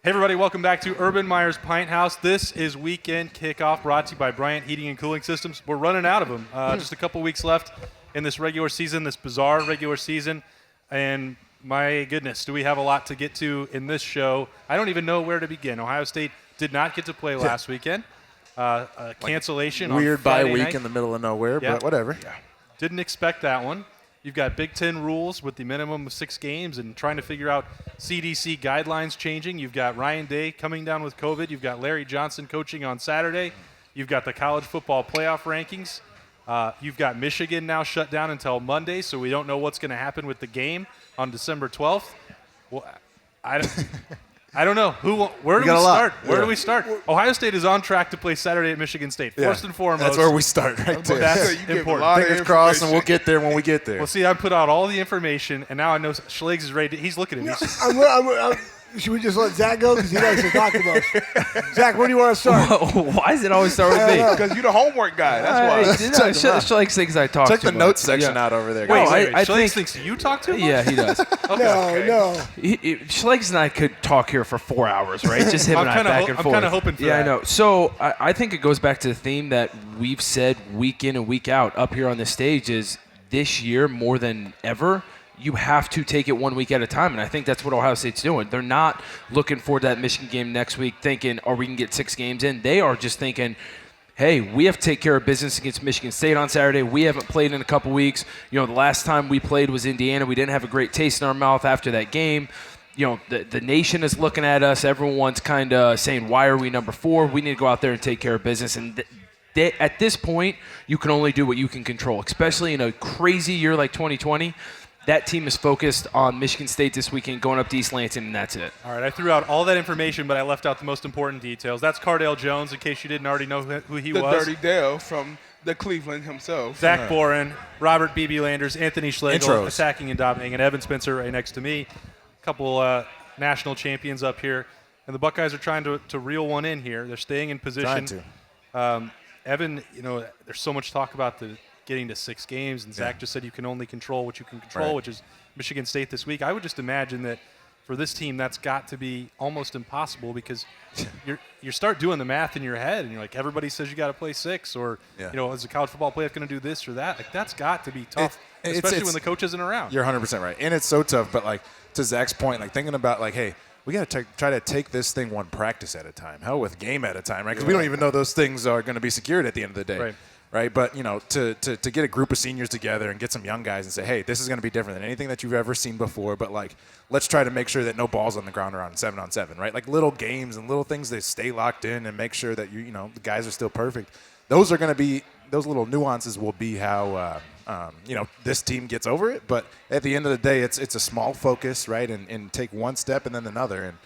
Hey everybody, welcome back to Urban Meyer's Pint House. This is Weekend Kickoff, brought to you by Bryant Heating and Cooling Systems. We're running out of them. Just a couple weeks left in this regular season, this bizarre regular season. And my goodness, do we have a lot to get to in this show. I don't even know where to begin. Ohio State did not get to play last weekend. Cancellation on weird Friday bye week night. in the middle of nowhere, but whatever. Yeah. Didn't expect that one. You've got Big Ten rules with the minimum of 6 games and trying to figure out CDC guidelines changing. You've got Ryan Day coming down with COVID. You've got Larry Johnson coaching on Saturday. You've got the college football playoff rankings. You've got Michigan now shut down until Monday, so we don't know what's going to happen with the game on December 12th. Well, I don't know. Where do we start? Where do we start? Ohio State is on track to play Saturday at Michigan State. First and foremost. That's where we start right there. That's important. Fingers crossed, and we'll get there when we get there. Well, see, I put out all the information, and now I know Schlegel is ready. He's looking at me. Should we just let Zach go? Because he likes to talk about it. Zach, where do you want to start? Why does it always start with me? Because you're the homework guy. That's why. Schlegel thinks I talk Check too the much. notes section out over there. Wait, I Schlegel think thinks you talk too much? Yeah, he does. No. Schlegel and I could talk here for 4 hours, right? Just him and I back and forth. I'm kind of hoping for that. Yeah, I know. So I think it goes back to the theme that we've said week in and week out up here on the stage is this year more than ever, you have to take it 1 week at a time, and I think that's what Ohio State's doing. They're not looking for that Michigan game next week thinking, we can get 6 games in. They are just thinking, hey, we have to take care of business against Michigan State on Saturday. We haven't played in a couple weeks. The last time we played was Indiana. We didn't have a great taste in our mouth after that game. The nation is looking at us. Everyone's kind of saying, why are we number 4? We need to go out there and take care of business. And at this point, you can only do what you can control, especially in a crazy year like 2020. That team is focused on Michigan State this weekend, going up to East Lansing, and that's it. All right, I threw out all that information, but I left out the most important details. That's Cardale Jones, in case you didn't already know who he was. The Dirty Dale from the Cleveland himself. Zach Boren, Robert B.B. Landers, Anthony Schlegel, attacking and dominating, and Evan Spencer right next to me. A couple national champions up here. And the Buckeyes are trying to reel one in here. They're staying in position. Evan, there's so much talk about getting to 6 games, and Zach just said you can only control what you can control, which is Michigan State this week. I would just imagine that for this team, that's got to be almost impossible because you start doing the math in your head, and you're like, everybody says you got to play 6, or is the college football playoff going to do this or that? Like, that's got to be tough, especially when the coach isn't around. You're 100% right, and it's so tough. But to Zach's point, thinking about hey, we got to try to take this thing one practice at a time, hell with game at a time, right? Because we don't even know those things are going to be secured at the end of the day. Right, but to get a group of seniors together and get some young guys and say, hey, this is going to be different than anything that you've ever seen before. But let's try to make sure that no balls on the ground are on 7-on-7, right? Little games and little things that stay locked in and make sure that the guys are still perfect. Those are going to be those little nuances will be how this team gets over it. But at the end of the day, it's a small focus, right, and take one step and then another and.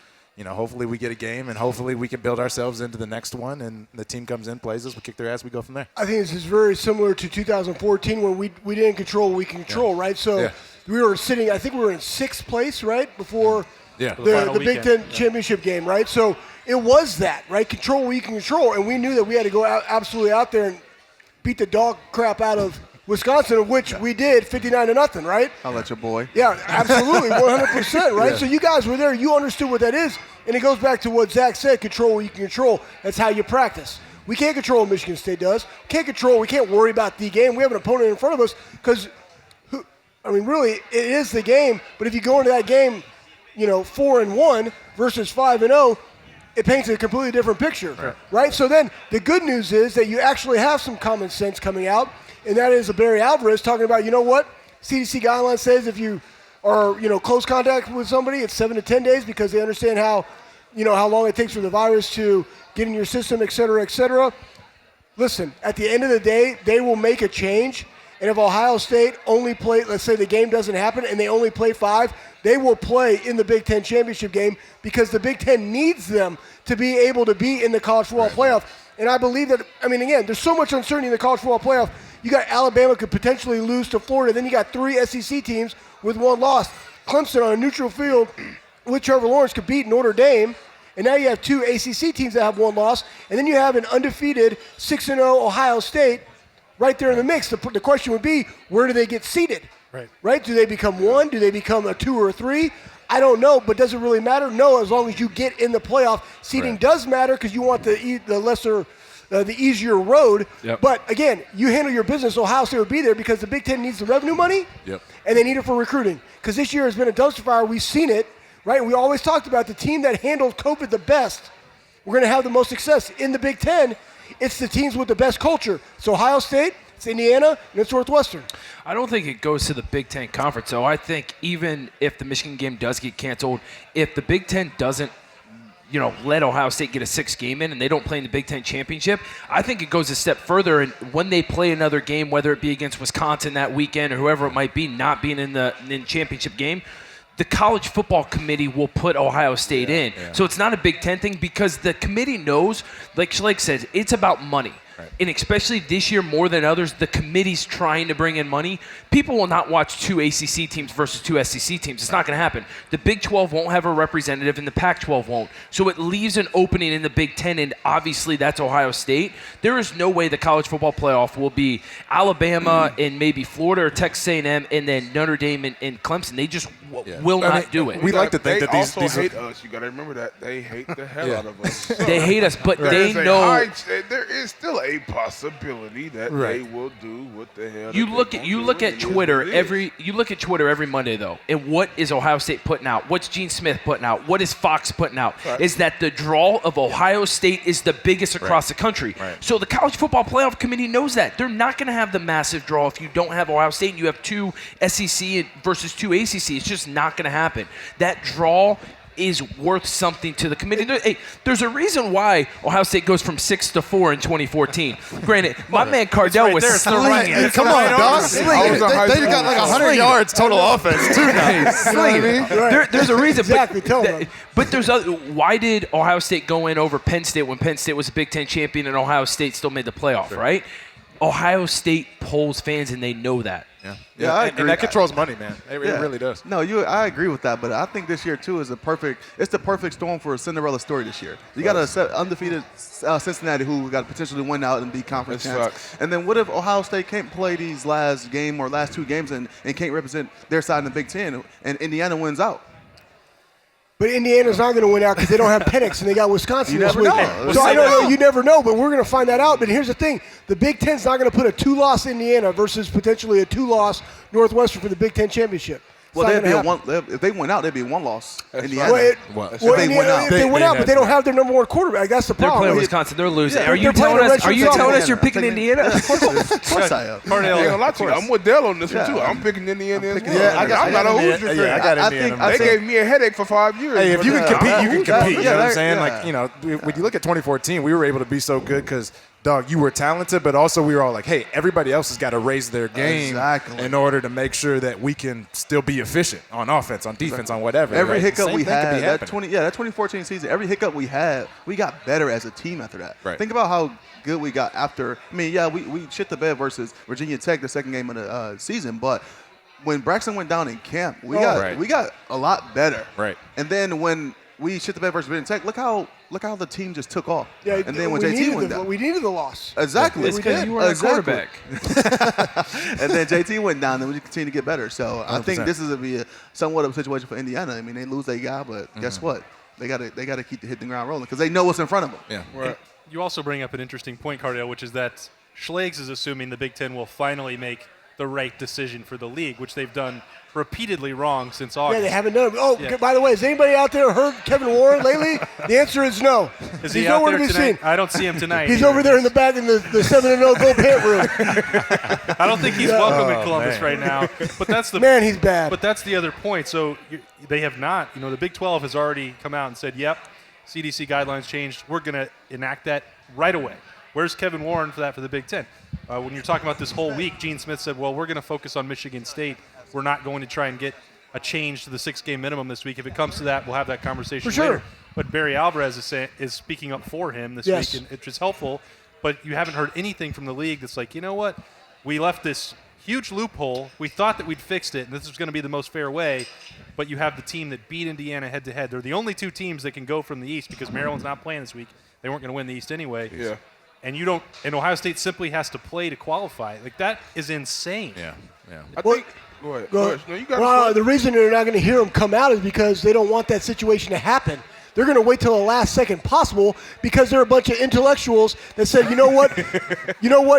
Hopefully we get a game, and hopefully we can build ourselves into the next one, and the team comes in, plays us, we kick their ass, we go from there. I think this is very similar to 2014 when we didn't control what we can control, right? So we were sitting, I think we were in 6th place, right, before the Big Ten championship game, right? So it was that, right? Control what you can control, and we knew that we had to go absolutely out there and beat the dog crap out of Wisconsin, of which we did 59-0, right? I'll let your boy. Yeah, absolutely, 100%, right? So you guys were there. You understood what that is. And it goes back to what Zach said, control what you can control. That's how you practice. We can't control what Michigan State does. We can't worry about the game. We have an opponent in front of us because, really, it is the game. But if you go into that game, 4-1 versus 5-0, it paints a completely different picture, right? So then the good news is that you actually have some common sense coming out. And that is Barry Alvarez talking about, CDC guidelines says if you are, close contact with somebody, it's 7 to 10 days because they understand how long it takes for the virus to get in your system, et cetera, et cetera. Listen, at the end of the day, they will make a change. And if Ohio State only play, let's say the game doesn't happen and they only play 5, they will play in the Big Ten championship game because the Big Ten needs them to be able to be in the college football playoff. And I believe that, again, there's so much uncertainty in the college football playoff. You got Alabama could potentially lose to Florida. Then you got 3 SEC teams with 1 loss. Clemson on a neutral field with Trevor Lawrence could beat Notre Dame. And now you have 2 ACC teams that have 1 loss. And then you have an undefeated 6-0 Ohio State right there in the mix. The question would be, where do they get seated? Right? Do they become 1? Do they become a 2 or a 3? I don't know, but does it really matter? No, as long as you get in the playoff. Seeding does matter because you want the lesser, the easier road. Yep. But, again, you handle your business. Ohio State would be there because the Big Ten needs the revenue money, and they need it for recruiting. Because this year has been a dumpster fire. We've seen it, right? We always talked about the team that handled COVID the best. We're going to have the most success in the Big Ten. It's the teams with the best culture. It's Ohio State, it's Indiana, and it's Northwestern. I don't think it goes to the Big Ten Conference, though. I think even if the Michigan game does get canceled, if the Big Ten doesn't let Ohio State get a 6th game in and they don't play in the Big Ten championship, I think it goes a step further. And when they play another game, whether it be against Wisconsin that weekend or whoever it might be, not being in the championship game, the college football committee will put Ohio State in. Yeah. So it's not a Big Ten thing because the committee knows, like Schlegel says, it's about money. Right. And especially this year more than others, the committee's trying to bring in money. People will not watch 2 ACC teams versus 2 SEC teams. It's not going to happen. The Big 12 won't have a representative and the Pac-12 won't. So it leaves an opening in the Big 10, and obviously that's Ohio State. There is no way the college football playoff will be Alabama and maybe Florida or Texas A&M and then Notre Dame and Clemson. They just will not do it. We like to think that these hate us. You got to remember that. They hate the hell out of us. So they hate us, but they know. There is still a possibility that they will do what the hell. You look at Twitter every Monday though, and what is Ohio State putting out? What's Gene Smith putting out? What is Fox putting out? Right. Is that the draw of Ohio State is the biggest across the country. Right. So the college football playoff committee knows that. They're not going to have the massive draw if you don't have Ohio State and you have 2 SEC versus 2 ACC. It's just not going to happen. That draw is worth something to the committee. There's a reason why Ohio State goes from 6 to 4 in 2014. Granted, my man Cardale was slinging. Hey, come on, dog. They got like 100 yards total offense, too. There's a reason. Exactly. But there's why did Ohio State go in over Penn State when Penn State was a Big Ten champion and Ohio State still made the playoff, right? Ohio State polls fans, and they know that. Yeah, I agree. And that controls money, man. It really does. No, I agree with that, but I think this year too is the perfect storm for a Cinderella story this year. You got a undefeated Cincinnati who got to potentially win out and be conference champs. And then what if Ohio State can't play these last 2 games and can't represent their side in the Big Ten, and Indiana wins out? But Indiana's not going to win out because they don't have Penix and they got Wisconsin. You never know. So I don't know. You never know, but we're going to find that out. But here's the thing. The Big Ten's not going to put a 2-loss Indiana versus potentially a 2-loss Northwestern for the Big Ten championship. Well, if they went out, they'd be 1 loss. Indiana. If they went out, but they don't have their number 1 quarterback. That's the problem. They're playing Wisconsin. They're losing. Are you telling us you're picking Indiana? Of course I am. I'm with Dell on this one, too. I'm picking Indiana as well. I'm not a Hoosier fan. I got Indiana. They gave me a headache for 5 years. Hey, if you can compete, you can compete. You know what I'm saying? Like, when you look at 2014, we were able to be so good because – dog, you were talented, but also we were all like, hey, everybody else has got to raise their game in order to make sure that we can still be efficient on offense, on defense, on whatever. Every hiccup we had, that 2014 season, every hiccup we had, we got better as a team after that. Right. Think about how good we got after. I mean, we shit the bed versus Virginia Tech the second game of the season, but when Braxton went down in camp, we got a lot better. Right. And then when we shit the bed versus Virginia Tech, look how the team just took off. Yeah, and then when JT went down, we needed the loss. Exactly. It's because you were a quarterback. And then JT went down, and we continue to get better. So 100%. I think this is going to be somewhat of a situation for Indiana. I mean, they lose their guy, but guess what? They got to keep hitting the ground rolling because they know what's in front of them. Yeah. Right. You also bring up an interesting point, Cardale, which is that Schlegel is assuming the Big Ten will finally make the right decision for the league, which they've done repeatedly wrong since August. Yeah, they haven't done it. Oh, by the way, has anybody out there heard Kevin Warren lately? The answer is no. Is he out there tonight? I don't see him tonight. He's over there in the back in the 7-0 gold pant room. I don't think he's welcome in Columbus right now. But that's the man. He's bad. But that's the other point. So they have not. The Big 12 has already come out and said, "Yep, CDC guidelines changed. We're going to enact that right away." Where's Kevin Warren for that for the Big Ten? When you're talking about this whole week, Gene Smith said, well, we're going to focus on Michigan State. We're not going to try and get a change to the 6-game minimum this week. If it comes to that, we'll have that conversation later. But Barry Alvarez is speaking up for him this week, and it's helpful. But you haven't heard anything from the league that's like, you know what? We left this huge loophole. We thought that we'd fixed it, and this was going to be the most fair way. But you have the team that beat Indiana head-to-head. They're the only 2 teams that can go from the East because Maryland's not playing this week. They weren't going to win the East anyway. Yeah. And and Ohio State simply has to play to qualify. Like, that is insane. Yeah. I think Go ahead. No, you the reason they're not going to hear them come out is because they don't want that situation to happen. They're going to wait till the last second possible because they're a bunch of intellectuals that said, you know what?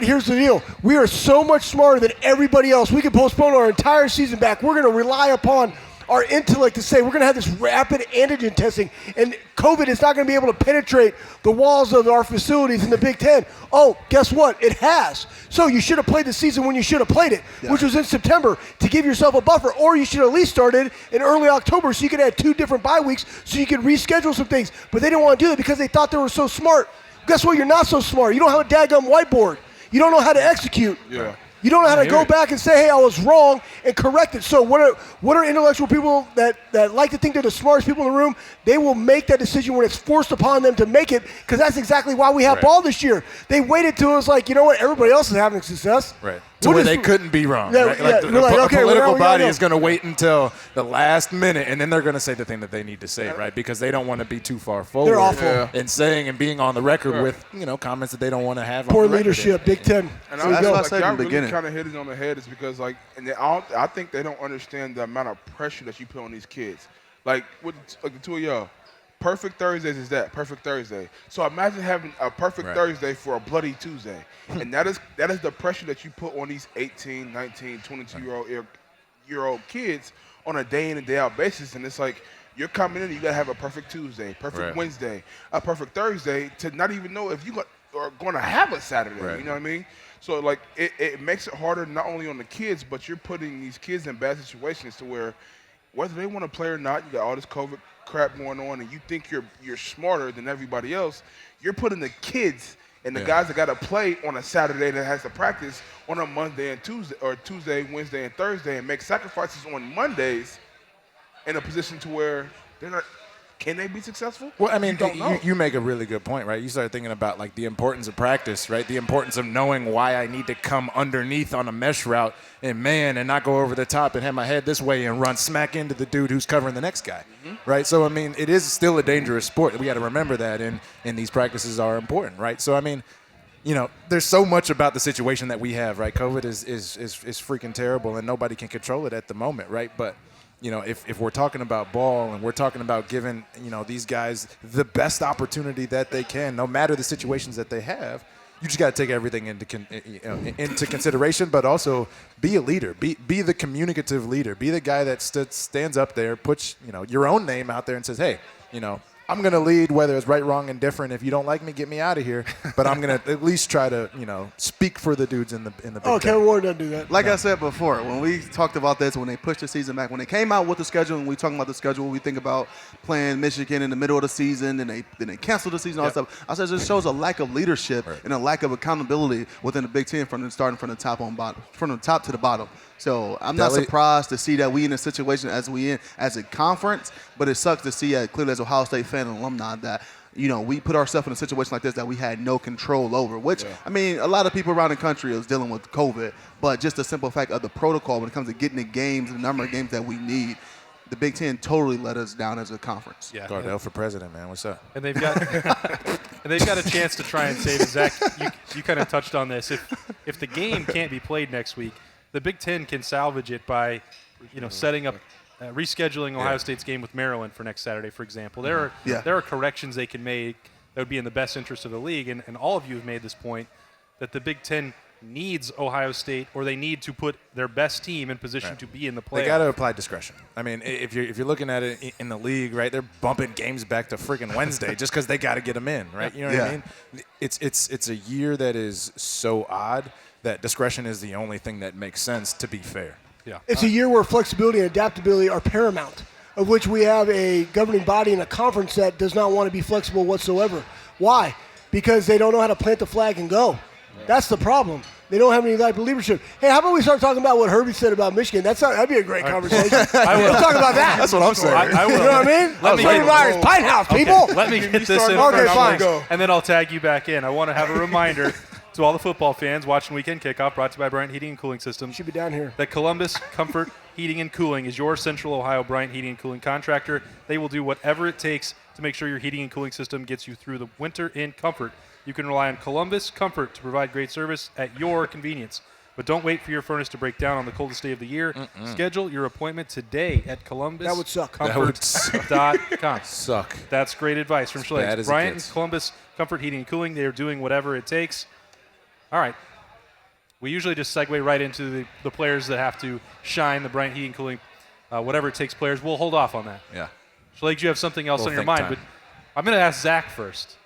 Here's the deal. We are so much smarter than everybody else. We can postpone our entire season back. We're going to rely upon our intellect to say we're going to have this rapid antigen testing, and COVID is not going to be able to penetrate the walls of our facilities in the Big Ten. Oh, guess what? It has. So you should have played the season when you should have played it, which was in September, to give yourself a buffer, or you should at least started in early October so you could have 2 different bye weeks so you could reschedule some things. But they didn't want to do it because they thought they were so smart. Guess what? You're not so smart. You don't have a daggum whiteboard. You don't know how to execute. Yeah. You don't know how to go back and say, hey, I was wrong, and correct it. So what are intellectual people that like to think they're the smartest people in the room? They will make that decision when it's forced upon them to make it, because that's exactly why we have ball this year. They waited till it was like, you know what, everybody else is having success. Right. To where they couldn't be wrong. Yeah, right? yeah, The political body is going to wait until the last minute, and then they're going to say the thing that they need to say, right? Because they don't want to be too far forward. They're awful. And saying and being on the record with, comments that they don't want to have. Poor leadership, Big Ten. And that's what I said in the really beginning. Kind of hit it on the head is because, I think they don't understand the amount of pressure that you put on these kids. Like the two of y'all. Perfect Thursdays is that, Perfect Thursday. So imagine having a perfect Thursday for a bloody Tuesday. And that is the pressure that you put on these 18, 19, 22-year-old kids on a day in and day out basis. And it's like, you're coming in and you got to have a perfect Tuesday, perfect Wednesday, a perfect Thursday to not even know if you are going to have a Saturday. You know what I mean? So, it makes it harder not only on the kids, but you're putting these kids in bad situations to where whether they want to play or not, you got all this COVID crap going on, and you think you're smarter than everybody else. You're putting the kids and the guys that got to play on a Saturday that has to practice on a Monday and Tuesday, or Tuesday, Wednesday, and Thursday, and make sacrifices on Mondays in a position to where they're not. Can they be successful? Well, I mean, you make a really good point, right? You start thinking about the importance of practice, right? The importance of knowing why I need to come underneath on a mesh route and not go over the top and have my head this way and run smack into the dude who's covering the next guy, right? So, I mean, it is still a dangerous sport. We got to remember that, and these practices are important, right? So, I mean, there's so much about the situation that we have, right? COVID is freaking terrible, and nobody can control it at the moment, right? But if we're talking about ball and we're talking about giving, these guys the best opportunity that they can, no matter the situations that they have, you just got to take everything into consideration, but also be a leader, be the communicative leader, be the guy that stands up there, puts, your own name out there and says, hey, I'm going to lead, whether it's right, wrong, and different. If you don't like me, get me out of here. But I'm going to at least try to, speak for the dudes in the Big Ten. Kevin Warren doesn't do that. Like I said before, when we talked about this, when they pushed the season back, when they came out with the schedule, and we talking about the schedule, we think about playing Michigan in the middle of the season, and they canceled the season, all that stuff. I said it shows a lack of leadership and a lack of accountability within the Big Ten starting from the top to the bottom. So I'm not surprised to see that we in a situation as a conference, but it sucks to see clearly as Ohio State fan and alumni that we put ourselves in a situation like this that we had no control over, which, I mean, a lot of people around the country is dealing with COVID, but just the simple fact of the protocol when it comes to getting the games, the number of games that we need, the Big Ten totally let us down as a conference. Yeah. Cardale for president, man. What's up? And they've got a chance to try and save it. Zach, you kind of touched on this. If the game can't be played next week, the Big Ten can salvage it by, setting up, rescheduling Ohio State's game with Maryland for next Saturday, for example. There are corrections they can make that would be in the best interest of the league, and all of you have made this point that the Big Ten needs Ohio State, or they need to put their best team in position to be in the playoff. They got to apply discretion. I mean, if you're looking at it in the league, right, they're bumping games back to freaking Wednesday just because they got to get them in, right? You know what I mean? It's a year that is so odd that discretion is the only thing that makes sense, to be fair. Yeah. It's a year where flexibility and adaptability are paramount, of which we have a governing body and a conference that does not want to be flexible whatsoever. Why? Because they don't know how to plant the flag and go. That's the problem. They don't have any type of leadership. Hey, how about we start talking about what Herbie said about Michigan? That'd be a great conversation. We'll talk about that. That's what I'm saying. I will. You know what I mean? Let me Freddie Myers, Pine House, people. Let me get this in first, and then I'll tag you back in. I want to have a reminder to all the football fans watching Weekend Kickoff, brought to you by Bryant Heating and Cooling Systems. You should be down here. That Columbus Comfort Heating and Cooling is your Central Ohio Bryant Heating and Cooling contractor. They will do whatever it takes to make sure your heating and cooling system gets you through the winter in comfort. You can rely on Columbus Comfort to provide great service at your convenience. But don't wait for your furnace to break down on the coldest day of the year. Schedule your appointment today at Columbus. That would suck. Comfort.com. Suck. That's great advice from Schlegel. Bryant and gets. Columbus Comfort Heating and Cooling. They are doing whatever it takes. All right. We usually just segue right into the players that have to shine, the Bryant Heating and Cooling, whatever it takes players. We'll hold off on that. Yeah. Schlegel, you have something else on your mind. Time. But I'm going to ask Zach first.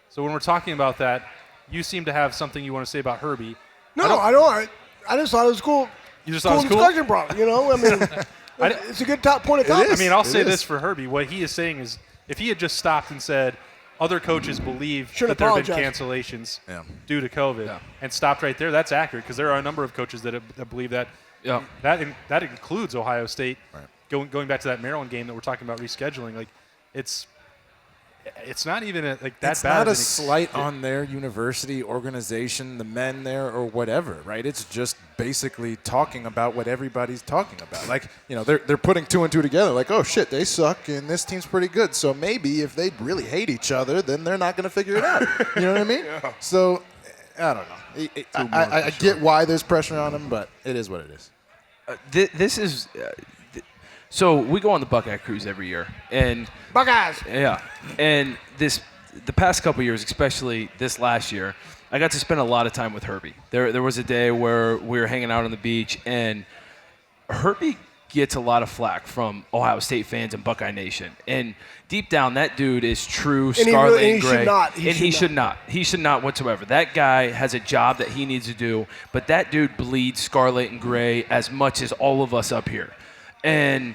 So when we're talking about that, you seem to have something you want to say about Herbie. No, I don't. I just thought it was cool. You just thought it was cool? Discussion problem, I mean, it's a good top point of topic. I mean, I'll say this for Herbie. What he is saying is if he had just stopped and said other coaches believe that there have been cancellations due to COVID and stopped right there, that's accurate because there are a number of coaches that believe that. Yeah. That includes Ohio State. Right. Going back to that Maryland game that we're talking about rescheduling, like it's not even that bad. It's not a slight on their university organization, the men there, or whatever, right? It's just basically talking about what everybody's talking about. Like, they're putting two and two together. Like, oh shit, they suck, and this team's pretty good. So maybe if they really hate each other, then they're not going to figure it out. You know what I mean? Yeah. So I don't know. I get why there's pressure on them, but it is what it is. This is. So we go on the Buckeye cruise every year, and Buckeyes. Yeah, and the past couple years, especially this last year, I got to spend a lot of time with Herbie. There was a day where we were hanging out on the beach, and Herbie gets a lot of flack from Ohio State fans and Buckeye Nation, and deep down, that dude is true scarlet and gray, and he should not. He should not whatsoever. That guy has a job that he needs to do, but that dude bleeds scarlet and gray as much as all of us up here. And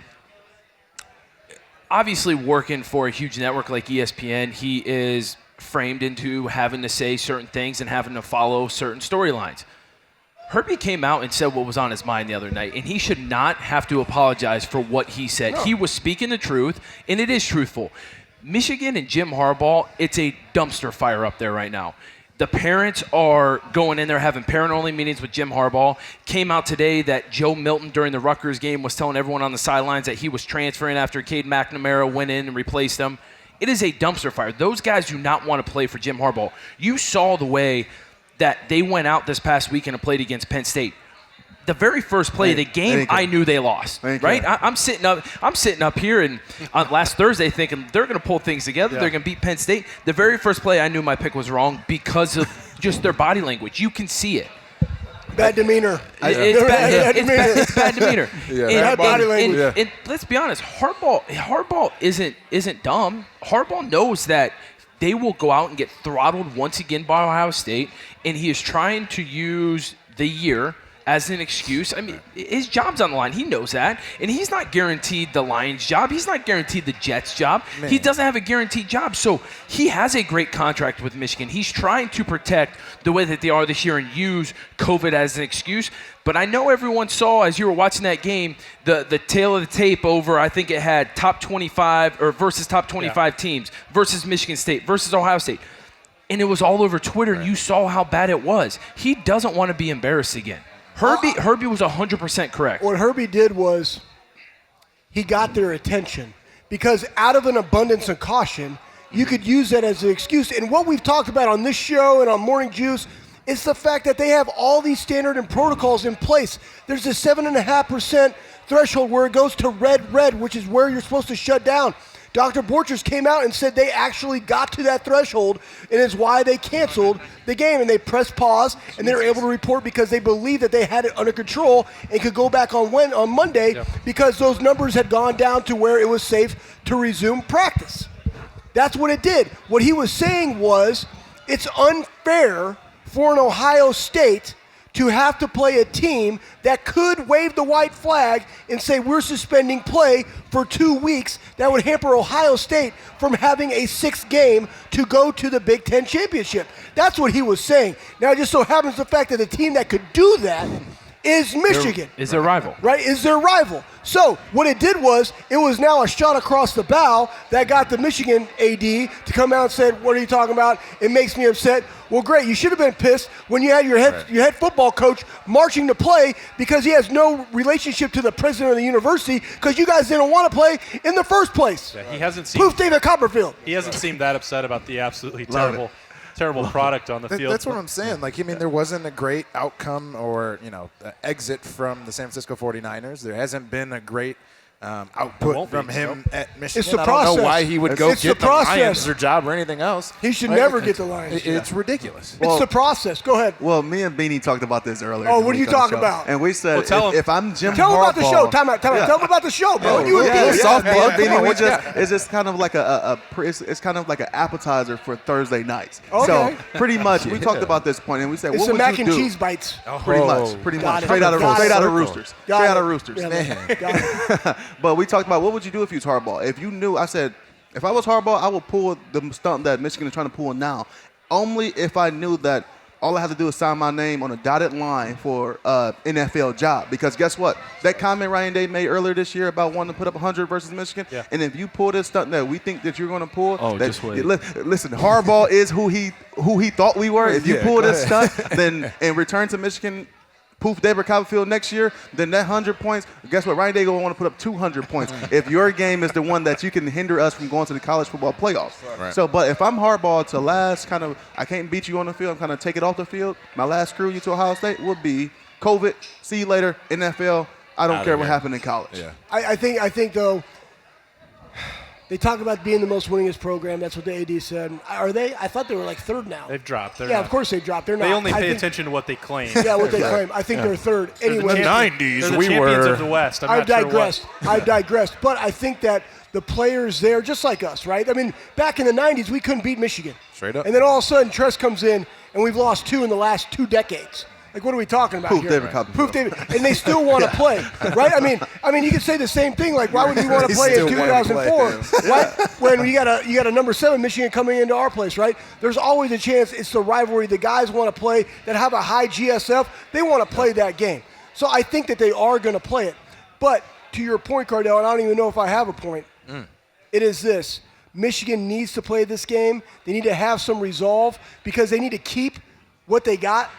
obviously working for a huge network like ESPN, he is framed into having to say certain things and having to follow certain storylines. Herbie came out and said what was on his mind the other night, and he should not have to apologize for what he said. No. He was speaking the truth, and it is truthful. Michigan and Jim Harbaugh, it's a dumpster fire up there right now. The parents are going in there having parent-only meetings with Jim Harbaugh. Came out today that Joe Milton during the Rutgers game was telling everyone on the sidelines that he was transferring after Cade McNamara went in and replaced him. It is a dumpster fire. Those guys do not want to play for Jim Harbaugh. You saw the way that they went out this past weekend and played against Penn State. The very first play of the game, I knew they lost. Right? I'm sitting up here and on last Thursday thinking they're going to pull things together. They're going to beat Penn State. The very first play, I knew my pick was wrong because of just their body language. You can see it. Bad demeanor. It's bad demeanor. Bad body language. And let's be honest, Harbaugh isn't dumb. Harbaugh knows that they will go out and get throttled once again by Ohio State, and he is trying to use the year as an excuse. I mean, his job's on the line. He knows that. And he's not guaranteed the Lions job. He's not guaranteed the Jets job. Man. He doesn't have a guaranteed job. So he has a great contract with Michigan. He's trying to protect the way that they are this year and use COVID as an excuse. But I know everyone saw, as you were watching that game, the tail of the tape over, I think it had top 25 or versus top 25 teams versus Michigan State versus Ohio State. And it was all over Twitter, and you saw how bad it was. He doesn't want to be embarrassed again. Herbie was 100% correct. What Herbie did was he got their attention because out of an abundance of caution, you could use that as an excuse. And what we've talked about on this show and on Morning Juice is the fact that they have all these standard and protocols in place. There's a 7.5% threshold where it goes to red, which is where you're supposed to shut down. Dr. Borchers came out and said they actually got to that threshold, and it's why they canceled the game. And they pressed pause, and they were able to report because they believed that they had it under control and could go back on Monday because those numbers had gone down to where it was safe to resume practice. That's what it did. What he was saying was it's unfair for an Ohio State to have to play a team that could wave the white flag and say we're suspending play for 2 weeks. That would hamper Ohio State from having a 6th game to go to the Big Ten championship. That's what he was saying. Now, it just so happens the fact that the team that could do that is Michigan. Is their rival. Right, is their rival. So what it did was it was now a shot across the bow that got the Michigan AD to come out and said, what are you talking about? It makes me upset. Well, great. You should have been pissed when you had your head football coach marching to play because he has no relationship to the president of the university because you guys didn't want to play in the first place. Yeah, he hasn't seen Proof David Copperfield. He hasn't seemed that upset about the absolutely terrible terrible product on the field. That's what I'm saying. Like, I mean, there wasn't a great outcome or, exit from the San Francisco 49ers. There hasn't been a great output from him at Michigan. It's the I process. don't know why he would go It's get the the Lions process. or job or anything else. He should never get the Lions. It's ridiculous. It's the process. Go ahead. Well, me and Beanie talked about this earlier. Oh, what are you talking about? And we said, Well, if I'm Jim Tell him Harbaugh, about the show. Time out. Tell him about the show, bro. You and Beanie. softball, Beanie. It's just kind of like it's kind of like an appetizer for Thursday nights. Okay. So pretty much, we talked about this point, and we said, It's what some would mac you and do? cheese bites. Pretty much. Got it. Straight out of Roosters. Got Straight it. out of Roosters. Yeah, Man. got it. But we talked about what would you do if you was Harbaugh? If you knew, I said, if I was Harbaugh, I would pull the stunt that Michigan is trying to pull now. Only if I knew that all I had to do is sign my name on a dotted line for NFL job. Because guess what? That comment Ryan Day made earlier this year about wanting to put up 100 versus Michigan. Yeah. And if you pull this stunt that we think that you're going to pull, just wait. Listen, Harbaugh is who he thought we were. If you pull this stunt, then and return to Michigan, poof, David Copperfield next year, then that 100 points, guess what? Ryan Day going to want to put up 200 points if your game is the one that you can hinder us from going to the college football playoffs. Right. So, but if I'm Harbaugh to last I can't beat you on the field, I'm kind of take it off the field, my last screw you to Ohio State would be COVID, see you later, NFL, I don't care what happened in college. Yeah. I think though, they talk about being the most winningest program. That's what the AD said. Are they? I thought they were like third now. They've dropped. They're Yeah, not. of course they've dropped. They're not. They only I pay think- attention to what they claim. Yeah, what they claim. I think they're third. They're the Anyway, champions- 90s, they're the we champions were- of the West. I've not digressed. I've digressed. But I think that the players there, just like us, right? I mean, back in the 90s, we couldn't beat Michigan. Straight up. And then all of a sudden, Tress comes in, and we've lost 2 in the last 2 decades. Like, what are we talking about Poof, here? David Copperfield. Poof, David. And they still want to play, right? I mean, you could say the same thing. Like, why would we want to They play in still wanna play, 2004, right? When you got a number 7 Michigan coming into our place, right? There's always a chance it's the rivalry. The guys want to play that have a high GSF. They want to play that game. So I think that they are going to play it. But to your point, Cardale, and I don't even know if I have a point, it is this. Michigan needs to play this game. They need to have some resolve because they need to keep what they got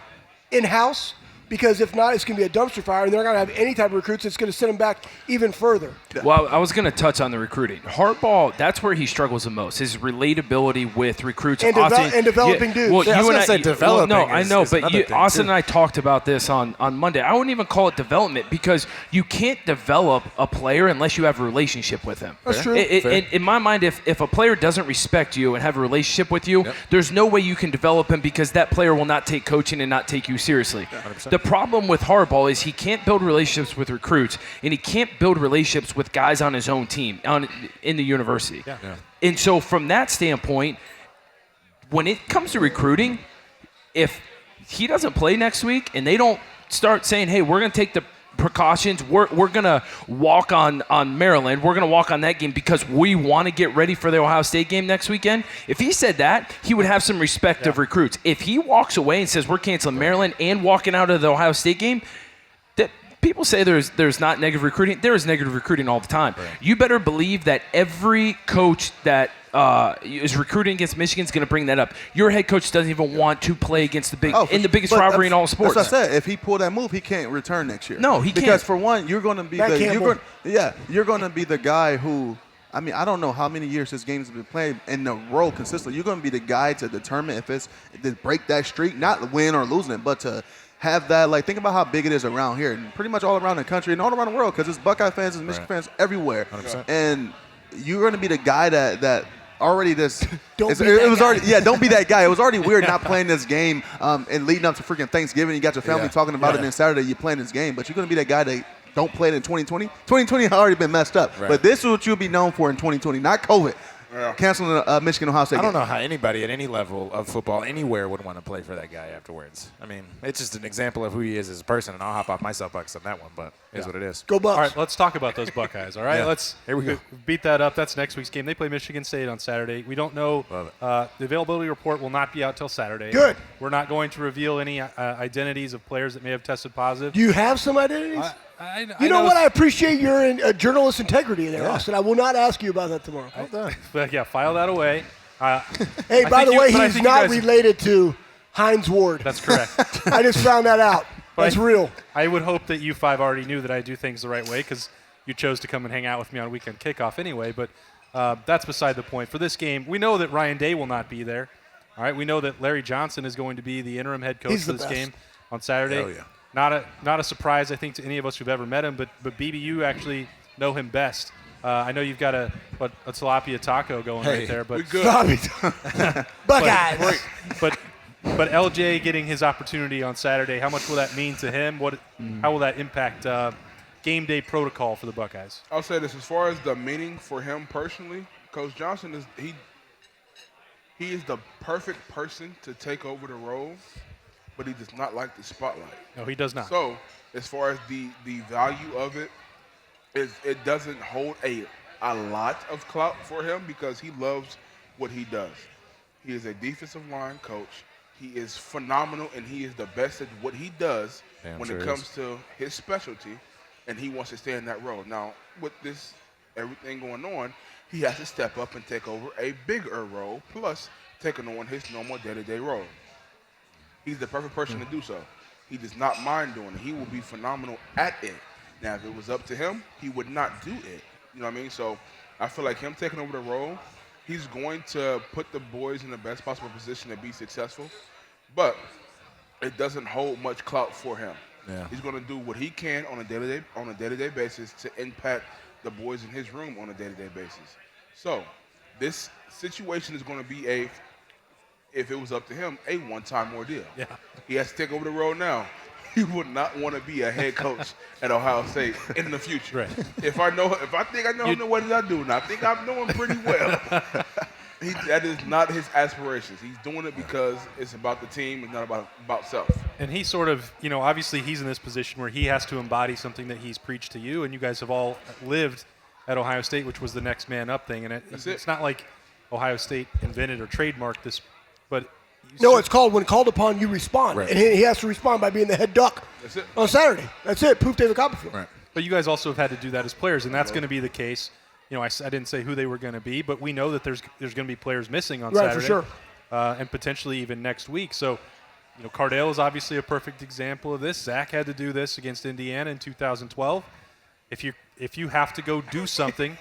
in-house. Because if not, it's going to be a dumpster fire, and they're not going to have any type of recruits. It's going to send them back even further. Well, I was going to touch on the recruiting. Harbaugh, that's where he struggles the most, his relatability with recruits. And developing dudes. Well, Yeah, I was you gonna and say developing no, I is- know, is but another thing, Austin too. and I talked about this on Monday. I wouldn't even call it development because you can't develop a player unless you have a relationship with him. That's true. In my mind, if a player doesn't respect you and have a relationship with you, there's no way you can develop him because that player will not take coaching and not take you seriously. 100%. The problem with Harbaugh is he can't build relationships with recruits and he can't build relationships with guys on his own team in the university. Yeah. And so from that standpoint, when it comes to recruiting, if he doesn't play next week and they don't start saying, hey, we're going to take the precautions, we're going to walk on Maryland, we're going to walk on that game because we want to get ready for the Ohio State game next weekend. If he said that, he would have some respect of recruits. If he walks away and says we're canceling Maryland and walking out of the Ohio State game, that people say there's not negative recruiting. There is negative recruiting all the time. Right. You better believe that every coach that is recruiting against Michigan is going to bring that up. Your head coach doesn't even want to play against the biggest rivalry in all sports. That's what I said. If he pulled that move, he can't return next year. No, he can't. Because for one, you're going to be you're going to be the guy who. I mean, I don't know how many years this game's been played in a row consistently. You're going to be the guy to determine if it's to break that streak, not win or losing it, but to have that, like, think about how big it is around here and pretty much all around the country and all around the world because it's Buckeye fans and Michigan fans everywhere. 100%. And you're going to be the guy that already this. Don't be that guy. Already, yeah, don't be that guy. It was already weird not playing this game and leading up to freaking Thanksgiving. You got your family talking about it, and then Saturday you're playing this game. But you're going to be that guy that don't play it in 2020. 2020 has already been messed up. Right. But this is what you'll be known for in 2020, not COVID. Yeah. Canceling the Michigan Ohio State I don't game. know how anybody at any level of football anywhere would want to play for that guy afterwards. I mean, it's just an example of who he is as a person, and I'll hop off my soapbox on that one, but it is what it is. Go Bucks. All right, let's talk about those Buckeyes. All right, Yeah. let's Here we go. beat that up. That's next week's game. They play Michigan State on Saturday. We don't know. Love it. The availability report will not be out till Saturday. Good. We're not going to reveal any identities of players that may have tested positive. Do you have some identities? I You know what? I appreciate your journalist integrity there, Austin. I will not ask you about that tomorrow. But yeah, file that away. Hey, by the way, but I he's think you not guys- related to Heinz Ward. That's correct. I just found that out. But That's real. I would hope that you five already knew that I do things the right way because you chose to come and hang out with me on Weekend Kickoff anyway. But that's beside the point. For this game, we know that Ryan Day will not be there. All right, we know that Larry Johnson is going to be the interim head coach for this game on Saturday. Hell yeah. Not a surprise, I think, to any of us who've ever met him, but BB, you actually know him best. I know you've got a tilapia taco going right there, but Buckeyes. But LJ getting his opportunity on Saturday, how much will that mean to him? How will that impact game day protocol for the Buckeyes? I'll say this: as far as the meaning for him personally, Coach Johnson is he is the perfect person to take over the role, but he does not like the spotlight. No, he does not. So, as far as the value of it, it doesn't hold a lot of clout for him because he loves what he does. He is a defensive line coach. He is phenomenal, and he is the best at what he does when it comes to his specialty, and he wants to stay in that role. Now, with this everything going on, he has to step up and take over a bigger role, plus taking on his normal day-to-day role. He's the perfect person to do so. He does not mind doing it. He will be phenomenal at it. Now, if it was up to him, he would not do it. You know what I mean? So I feel like him taking over the role, he's going to put the boys in the best possible position to be successful, but it doesn't hold much clout for him. Yeah. He's going to do what he can on a day-to-day basis to impact the boys in his room on a day-to-day basis. So this situation is going to be if it was up to him, a one-time ordeal. Yeah. He has to take over the role now. He would not want to be a head coach at Ohio State in the future. Right. If I think I know him, what did I do? And I think I know him pretty well. That is not his aspirations. He's doing it because it's about the team and not about self. And he sort of, obviously he's in this position where he has to embody something that he's preached to you, and you guys have all lived at Ohio State, which was the next man up thing. And it's not like Ohio State invented or trademarked this, but no, it's called when called upon, you respond. Right. And he has to respond by being the head duck on Saturday. That's it. Proof David Copperfield. Right. But you guys also have had to do that as players, and that's going to be the case. I didn't say who they were going to be, but we know that there's going to be players missing on Saturday. Right, for sure. And potentially even next week. So, Cardale is obviously a perfect example of this. Zach had to do this against Indiana in 2012. If you have to go do something,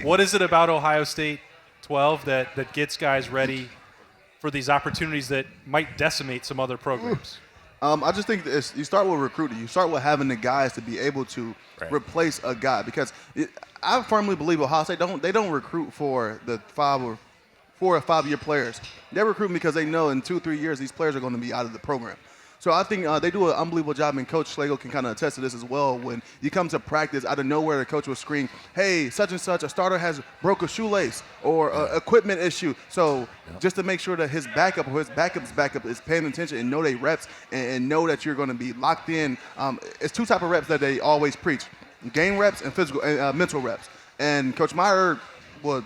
what is it about Ohio State 12 that gets guys ready for these opportunities that might decimate some other programs? I just think you start with recruiting. You start with having the guys to be able to replace a guy, because I firmly believe Ohio State they don't recruit for the 4 or 5 year players. They recruit because they know in 2-3 years these players are going to be out of the program. So I think they do an unbelievable job, and Coach Schlegel can kind of attest to this as well. When you come to practice, out of nowhere, the coach will scream, "Hey, such and such, a starter has broke a shoelace or an equipment issue." So just to make sure that his backup or his backup's backup is paying attention and know they reps and know that you're going to be locked in. It's 2 type of reps that they always preach: game reps and physical mental reps. And Coach Meyer will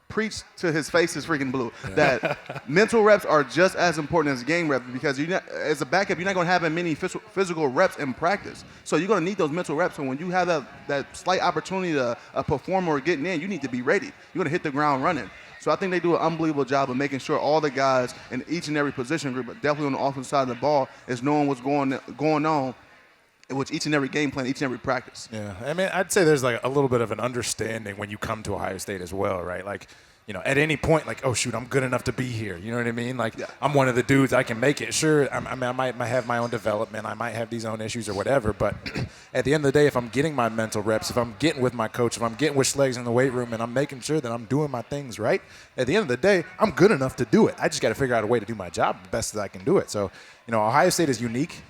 preach to his face is freaking blue that mental reps are just as important as game reps, because as a backup, you're not going to have as many physical reps in practice. So you're going to need those mental reps. So when you have that slight opportunity to perform or getting in, you need to be ready. You're going to hit the ground running. So I think they do an unbelievable job of making sure all the guys in each and every position group, but definitely on the offensive side of the ball, is knowing what's going on with each and every game plan, each and every practice. Yeah, I mean, I'd say there's like a little bit of an understanding when you come to Ohio State as well, right? Like, at any point, like, oh, shoot, I'm good enough to be here. You know what I mean? Like, I'm one of the dudes, I can make it. Sure, I might have my own development. I might have these own issues or whatever. But at the end of the day, if I'm getting my mental reps, if I'm getting with my coach, if I'm getting with Schlegel in the weight room, and I'm making sure that I'm doing my things right, at the end of the day, I'm good enough to do it. I just got to figure out a way to do my job the best that I can do it. So, Ohio State is unique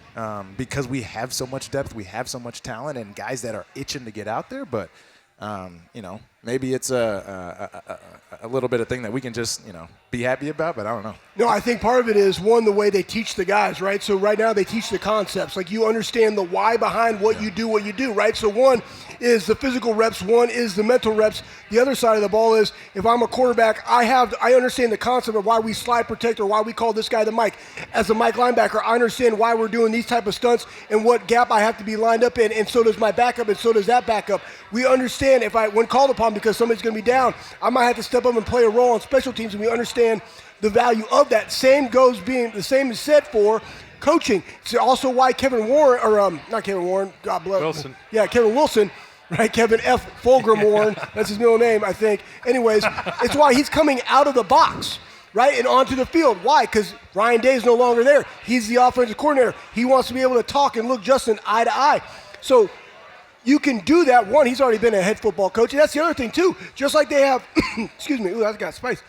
because we have so much depth, we have so much talent, and guys that are itching to get out there. But maybe it's a little bit of thing that we can just, be happy about, but I don't know. No, I think part of it is, one, the way they teach the guys, right? So right now they teach the concepts. Like, you understand the why behind what you do, right? So one is the physical reps, one is the mental reps. The other side of the ball is, if I'm a quarterback, I understand the concept of why we slide protect or why we call this guy the Mike. As a Mike linebacker, I understand why we're doing these type of stunts and what gap I have to be lined up in, and so does my backup, and so does that backup. We understand when called upon, because somebody's going to be down, I might have to step up and play a role on special teams, and we understand the value of that. The same is said for coaching. It's also why Kevin Warren, not Kevin Warren, God bless. Wilson. Yeah, Kevin Wilson, right? Kevin F. Fulgram Warren, that's his middle name, I think. Anyways, it's why he's coming out of the box. right, and onto the field. Why? Because Ryan Day is no longer there. He's the offensive coordinator. He wants to be able to talk and look Justin eye to eye. So you can do that. One, he's already been a head football coach, and that's the other thing too. Just like they have, excuse me, ooh, that's got spice.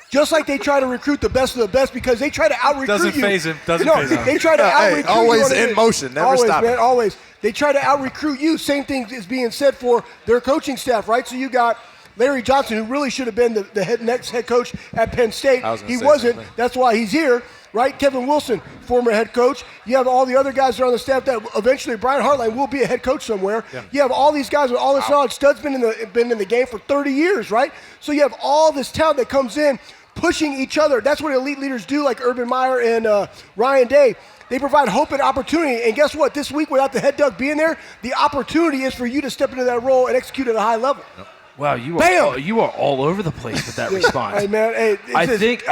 Just like they try to recruit the best of the best because they try to out-recruit you. Doesn't phase him. They try to out-recruit you. Always in motion. Never always, stop. Man, always. They try to out-recruit you. Same thing is being said for their coaching staff, right? So you got Larry Johnson, who really should have been the next head coach at Penn State. He wasn't. That's why he's here, right? Kevin Wilson, former head coach. You have all the other guys that are on the staff that eventually Brian Hartline will be a head coach somewhere. Yeah. You have all these guys with all this knowledge. Stud's been in the game for 30 years, right? So you have all this talent that comes in, pushing each other. That's what elite leaders do, like Urban Meyer and Ryan Day. They provide hope and opportunity. And guess what? This week, without the head Doug being there, the opportunity is for you to step into that role and execute at a high level. Yep. Wow, you are all over the place with that response. Hey man, I think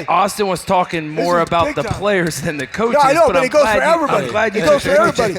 Austin was talking more about the players than the coaches. No, I know, but it goes for everybody. I'm glad it goes for everybody.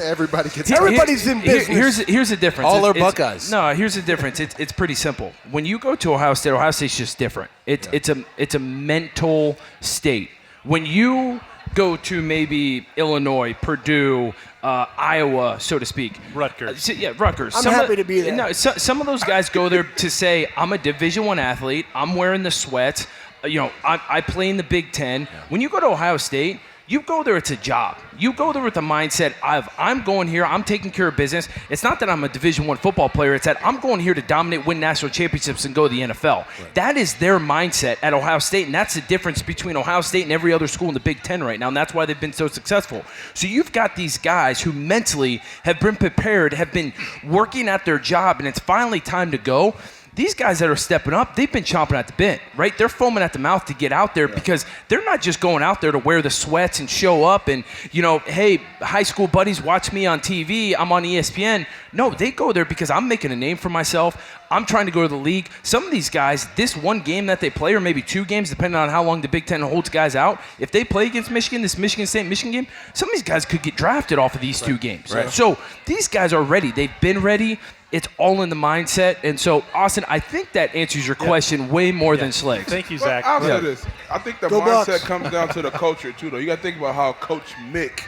Everybody's in business. Here's the difference. All are Buckeyes. No, here's the difference. It's pretty simple. When you go to Ohio State's just different. It's a mental state. When you go to maybe Illinois, Purdue, Iowa, so to speak. Rutgers. Rutgers. I'm happy to be there. No, some of those guys go there to say, I'm a Division I athlete. I'm wearing the sweats. I play in the Big Ten. When you go to Ohio State, you go there, it's a job. You go there with the mindset of, I'm going here, I'm taking care of business. It's not that I'm a Division I football player. It's that I'm going here to dominate, win national championships, and go to the NFL. Right. That is their mindset at Ohio State, and that's the difference between Ohio State and every other school in the Big Ten right now, and that's why they've been so successful. So you've got these guys who mentally have been prepared, have been working at their job, and it's finally time to go. These guys that are stepping up, they've been chomping at the bit, right? They're foaming at the mouth to get out there because they're not just going out there to wear the sweats and show up and, hey, high school buddies, watch me on TV. I'm on ESPN. No, they go there because I'm making a name for myself. I'm trying to go to the league. Some of these guys, this one game that they play, or maybe two games, depending on how long the Big Ten holds guys out, if they play against Michigan, this Michigan State-Michigan game, some of these guys could get drafted off of these two games. Right. So these guys are ready. They've been ready. It's all in the mindset. And so, Austin, I think that answers your question way more than Schlegel. Thank you, Zach. I'll say this. I think the mindset comes down to the culture, too, though. You got to think about how Coach Mick,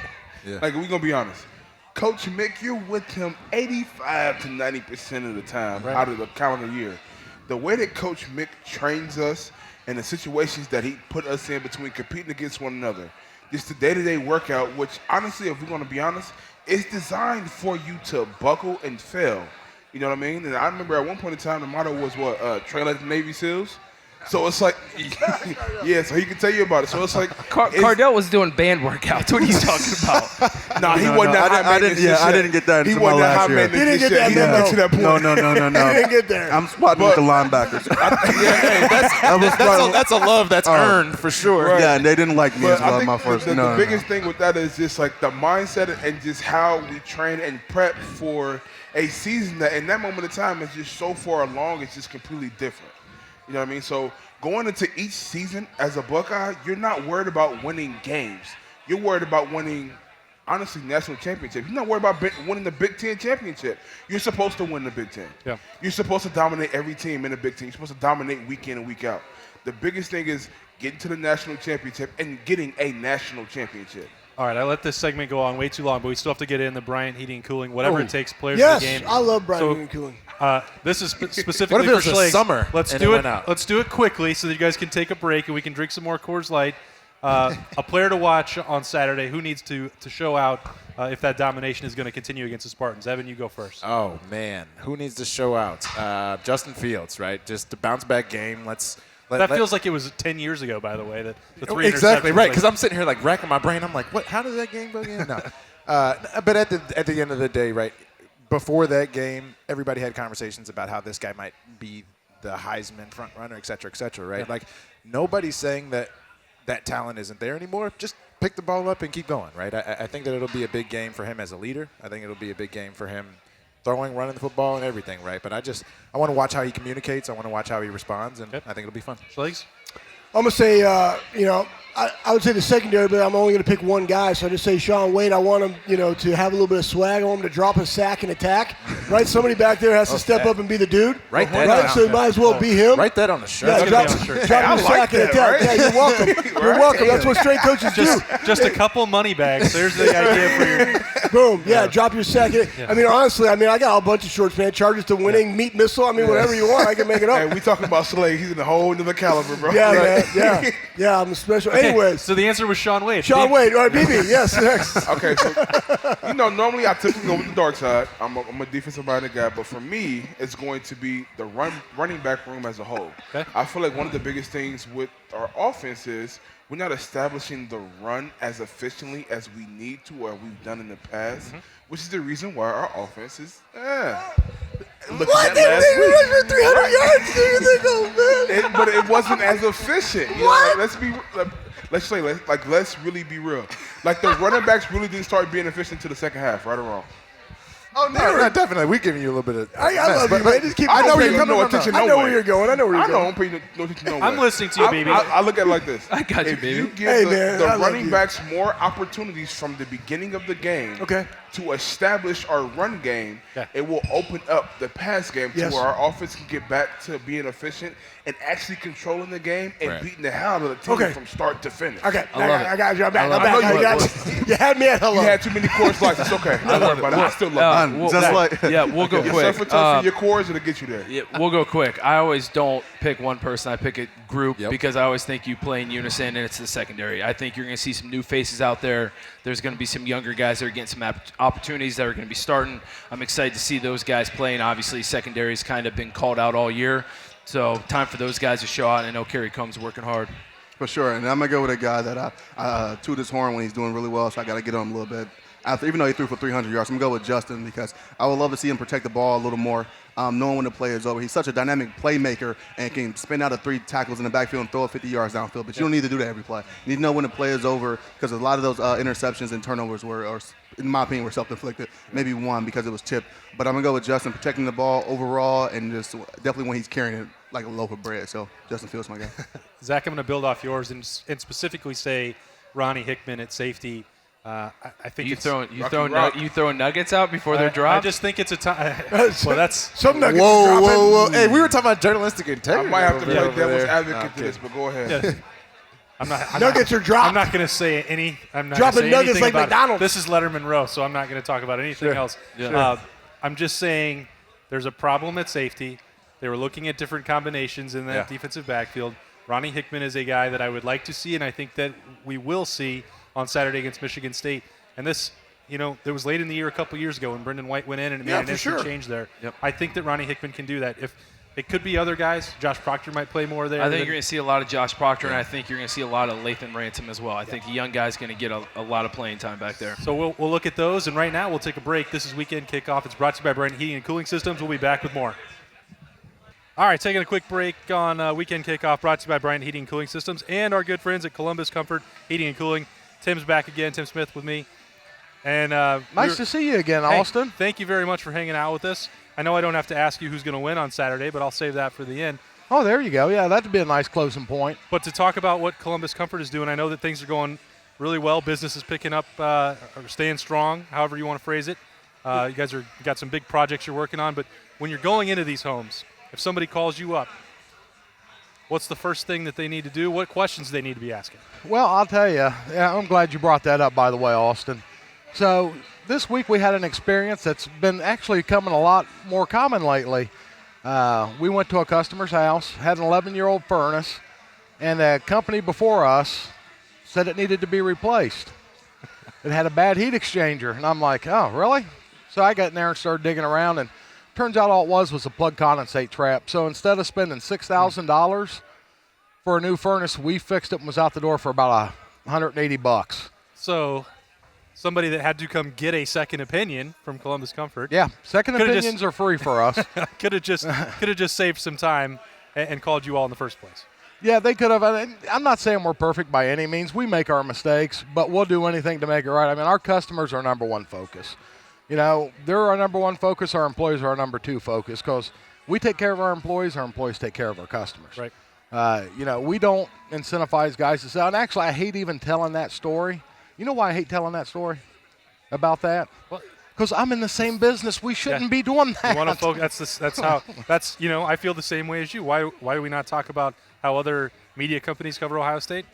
we're going to be honest. Coach Mick, you're with him 85 to 90% of the time out of the calendar year. The way that Coach Mick trains us and the situations that he put us in between competing against one another, just the day-to-day workout, which, honestly, if we're going to be honest, is designed for you to buckle and fail. You know what I mean? And I remember at one point in time, the motto was train like the Navy SEALs. So it's like, so he can tell you about it. So it's like. Cardale was doing band workouts. What are you talking about? He wasn't that high maintenance. I didn't get that until my last year. He didn't get that. He didn't get to that point. No. He didn't get there. I'm squatting with the linebackers. That's a love that's earned for sure. Right. Yeah, and they didn't like me as well. My first. The biggest thing with that is just like the mindset and just how we train and prep for a season that in that moment of time is just so far along, it's just completely different. You know what I mean? So going into each season as a Buckeye, you're not worried about winning games. You're worried about winning, honestly, national championships. You're not worried about winning the Big Ten championship. You're supposed to win the Big Ten. Yeah. You're supposed to dominate every team in the Big Ten. You're supposed to dominate week in and week out. The biggest thing is getting to the national championship and getting a national championship. All right, I let this segment go on way too long, but we still have to get in the Bryant heating and cooling, whatever it takes, players in the game. Yes, I love Bryant heating and cooling. This is specifically what if it was for Schlegel. Summer. Let's do it. Let's do it quickly so that you guys can take a break and we can drink some more Coors Light. A player to watch on Saturday. Who needs to show out if that domination is going to continue against the Spartans? Evan, you go first. Oh man, who needs to show out? Justin Fields, right? Just a bounce back game. That feels like it was 10 years ago, by the way. The three exactly interceptions, right. Because I'm sitting here like racking my brain. I'm like, what? How did that game go again? No. But at the end of the day, right before that game, everybody had conversations about how this guy might be the Heisman front runner, et cetera, right? Yeah. Like nobody's saying that talent isn't there anymore. Just pick the ball up and keep going, right? I think that it'll be a big game for him as a leader. I think it'll be a big game for him throwing, running the football, and everything, right? But I want to watch how he communicates. I want to watch how he responds, and I think it'll be fun. Schlegel? I'm going to say, I would say the secondary, but I'm only going to pick one guy, so I just say Shaun Wade. I want him, to have a little bit of swag. I want him to drop a sack and attack. Right? Somebody back there has to step up and be the dude. Right. So it might as well be him. Write that on the shirt. Yeah, drop a sack and attack. Right? Yeah, you're welcome. You're welcome. That's what straight coaches do. Just a couple money bags. There's the idea for your. Boom. Yeah, drop your sack. I mean, honestly, I got a bunch of shorts, man. Charges to winning, meat missile. I mean, whatever you want, I can make it up. Hey, we talking about Schlegel. He's in the whole other caliber, bro. Yeah, man. Yeah, I'm special. Okay, anyways. So the answer was Shaun Wade. Shaun Wade. All right, BB. Yes, next. Okay, so, normally I typically go with the dark side. I'm a defensive-minded guy, but for me, it's going to be the running back room as a whole. Okay. I feel like one of the biggest things with our offense is we're not establishing the run as efficiently as we need to or we've done in the past, which is the reason why our offense is What? They rushed for 300 yards. There you go, man. But it wasn't as efficient. What? Let's really be real. Like the running backs really didn't start being efficient to the second half, right or wrong? Oh, no, definitely. We're giving you a little bit of. I love you, man. Just keep I know going. where you're coming from. I know where you're going. I'm paying no attention no way. I'm listening to you, baby. I look at it like this. I got you, if baby. you give the I love running you. backs more opportunities from the beginning of the game to establish our run game, it will open up the pass game to where our offense can get back to being efficient and actually controlling the game and beating the hell out of the team from start to finish. Okay, I got you. I'm back. You had me at hello. You had too many Coors Lights. It's okay. Don't worry about it. I still love you. We'll go Your quick. surf and turf for your cores, it'll get you there. Yeah, we'll go quick. I always don't pick one person. I pick a group because I always think you play in unison, and it's the secondary. I think you're going to see some new faces out there. There's going to be some younger guys that are getting some opportunities that are going to be starting. I'm excited to see those guys playing. Obviously, secondary's kind of been called out all year. So time for those guys to show out. And I know Kerry Coombs working hard. For sure, and I'm going to go with a guy that I toot his horn when he's doing really well, so I got to get on him a little bit. Even though he threw for 300 yards, I'm going to go with Justin because I would love to see him protect the ball a little more, knowing when the play is over. He's such a dynamic playmaker and can spin out of 3 tackles in the backfield and throw it 50 yards downfield, but you don't need to do that every play. You need to know when the play is over because a lot of those interceptions and turnovers were, in my opinion, were self-inflicted. Maybe one because it was tipped. But I'm going to go with Justin protecting the ball overall and just definitely when he's carrying it like a loaf of bread. So Justin Fields, my guy. Zach, I'm going to build off yours and specifically say Ronnie Hickman at safety. I think you throwing nuggets out before they're dropped. I just think it's a time. Well, that's some nuggets. Whoa! Hey, we were talking about journalistic integrity. I might have to play devil's there. advocate to this, but go ahead. Yeah. Nuggets are dropped. I'm not going to say any. I'm not dropping say nuggets like about McDonald's. This is Lettermen Row, so I'm not going to talk about anything else. Yeah. I'm just saying there's a problem at safety. They were looking at different combinations in that defensive backfield. Ronnie Hickman is a guy that I would like to see, and I think that we will see on Saturday against Michigan State. And this, it was late in the year a couple years ago when Brendan White went in and it made an instant change there. Yep. I think that Ronnie Hickman can do that. If it could be other guys, Josh Proctor might play more there. I think you're going to see a lot of Josh Proctor, and I think you're going to see a lot of Lathan Ransom as well. I think the young guy's going to get a lot of playing time back there. So we'll look at those, and right now we'll take a break. This is Weekend Kickoff. It's brought to you by Bryant Heating and Cooling Systems. We'll be back with more. All right, taking a quick break on Weekend Kickoff, brought to you by Bryant Heating and Cooling Systems and our good friends at Columbus Comfort Heating and Cooling. Tim's back again. Tim Smith with me. And nice to see you again, Austin. Thank you very much for hanging out with us. I know I don't have to ask you who's going to win on Saturday, but I'll save that for the end. Oh, there you go. Yeah, that'd be a nice closing point. But to talk about what Columbus Comfort is doing, I know that things are going really well. Business is picking up or staying strong, however you want to phrase it. You guys got some big projects you're working on. But when you're going into these homes, if somebody calls you up, what's the first thing that they need to do? What questions do they need to be asking? Well, I'll tell you. Yeah, I'm glad you brought that up, by the way, Austin. So this week we had an experience that's been actually coming a lot more common lately. We went to a customer's house, had an 11-year-old furnace, and the company before us said it needed to be replaced. It had a bad heat exchanger, and I'm like, oh, really? So I got in there and started digging around, and turns out all it was a plug condensate trap. So instead of spending $6,000 for a new furnace, we fixed it and was out the door for about $180. So somebody that had to come get a second opinion from Columbus Comfort. Yeah, second opinions are free for us. could have just saved some time and called you all in the first place. Yeah, they could have. I'm not saying we're perfect by any means. We make our mistakes, but we'll do anything to make it right. I mean, our customers are our number one focus. They're our number one focus. Our employees are our number two focus because we take care of our employees take care of our customers. Right. We don't incentivize guys to sell. And actually, I hate even telling that story. You know why I hate telling that story about that? Because I'm in the same business. We shouldn't be doing that. You want to focus? That's I feel the same way as you. Why do we not talk about how other media companies cover Ohio State?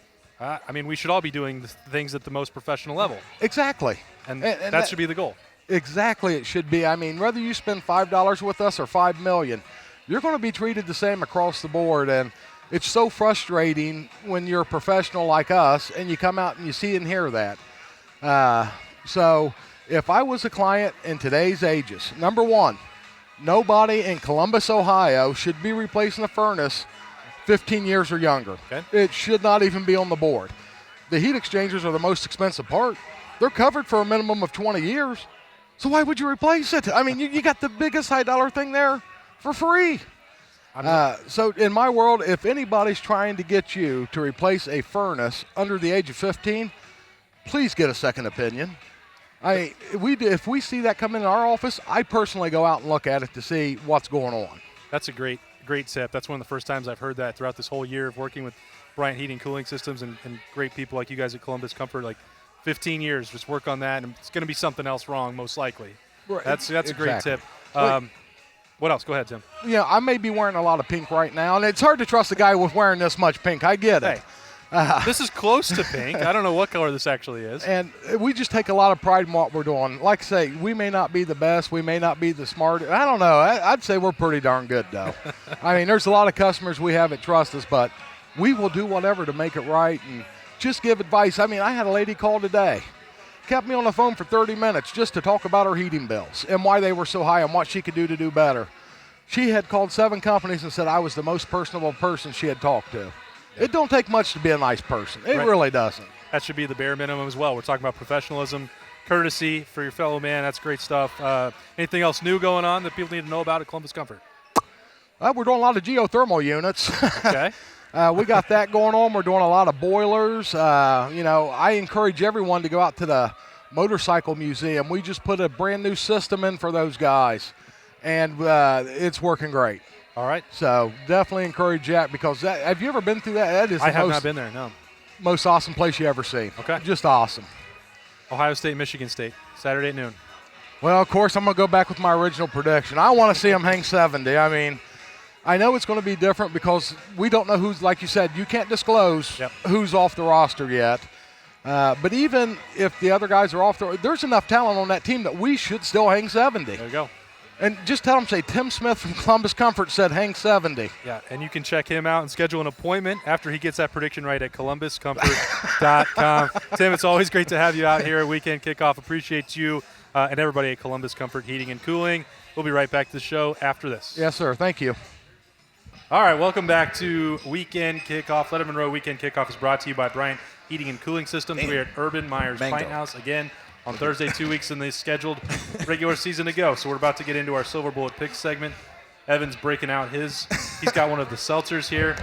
We should all be doing the things at the most professional level. Exactly. And that should be the goal. Exactly, it should be. Whether you spend $5 with us or $5 million, you're going to be treated the same across the board. And it's so frustrating when you're a professional like us and you come out and you see and hear that. So if I was a client in today's ages, number one, nobody in Columbus, Ohio should be replacing a furnace 15 years or younger. Okay. It should not even be on the board. The heat exchangers are the most expensive part. They're covered for a minimum of 20 years. So why would you replace it? You got the biggest high-dollar thing there for free. So in my world, if anybody's trying to get you to replace a furnace under the age of 15, please get a second opinion. If we see that come in our office, I personally go out and look at it to see what's going on. That's a great tip. That's one of the first times I've heard that throughout this whole year of working with Bryant Heating Cooling Systems and great people like you guys at Columbus Comfort. 15 years, just work on that, and it's going to be something else wrong, most likely. Right. That's a great tip. What else? Go ahead, Tim. I may be wearing a lot of pink right now, and it's hard to trust a guy with wearing this much pink. I get it. This is close to pink. I don't know what color this actually is. And we just take a lot of pride in what we're doing. Like I say, we may not be the best. We may not be the smartest. I don't know. I'd say we're pretty darn good, though. There's a lot of customers we have that trust us, but we will do whatever to make it right and just give advice. I had a lady call today. Kept me on the phone for 30 minutes just to talk about her heating bills and why they were so high and what she could do better. She had called 7 companies and said I was the most personable person she had talked to. It don't take much to be a nice person. It really doesn't. That should be the bare minimum as well. We're talking about professionalism, courtesy for your fellow man. That's great stuff. Anything else new going on that people need to know about at Columbus Comfort? We're doing a lot of geothermal units. Okay. We got that going on. We're doing a lot of boilers. I encourage everyone to go out to the motorcycle museum. We just put a brand new system in for those guys, and it's working great. All right. So definitely encourage that because have you ever been through that? That is I have not been there, no. Most awesome place you ever see. Okay. Just awesome. Ohio State, Michigan State, Saturday at noon. Well, of course, I'm going to go back with my original prediction. I want to see them hang 70. I know it's going to be different because we don't know who's, like you said, you can't disclose who's off the roster yet. But even if the other guys are off, there's enough talent on that team that we should still hang 70. There you go. And just tell them, say, Tim Smith from Columbus Comfort said hang 70. Yeah, and you can check him out and schedule an appointment after he gets that prediction right at columbuscomfort.com. Tim, it's always great to have you out here at Weekend Kickoff. Appreciate you and everybody at Columbus Comfort Heating and Cooling. We'll be right back to the show after this. Yes, sir. Thank you. All right, welcome back to Weekend Kickoff. Lettermen Row Weekend Kickoff is brought to you by Bryant Heating and Cooling Systems. We're at Urban Myers Pint House again on Thursday, 2 weeks in the scheduled regular season to go. So we're about to get into our Silver Bullet Picks segment. Evan's breaking out his. He's got one of the seltzers here.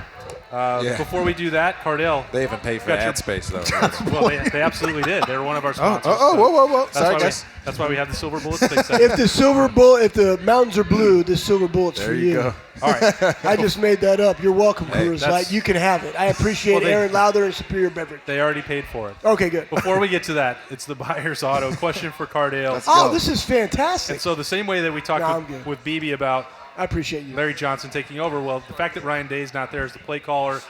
Before we do that, Cardale. They even paid for ad space, though. Well, they absolutely did. They were one of our sponsors. Whoa. Sorry, guys. That's why we have the Silver Bullet Picks segment. If the mountains are blue, the Silver Bullet's for you. Go. All right. I just made that up. You're welcome, Coors Light. You can have it. I appreciate Aaron Lowther and Superior Beverage. They already paid for it. Okay, good. Before we get to that, it's the Buyer's Auto question for Cardale. This is fantastic. And so the same way that we talked with BB about I appreciate you. Larry Johnson taking over, well, the fact that Ryan Day's not there as the play caller,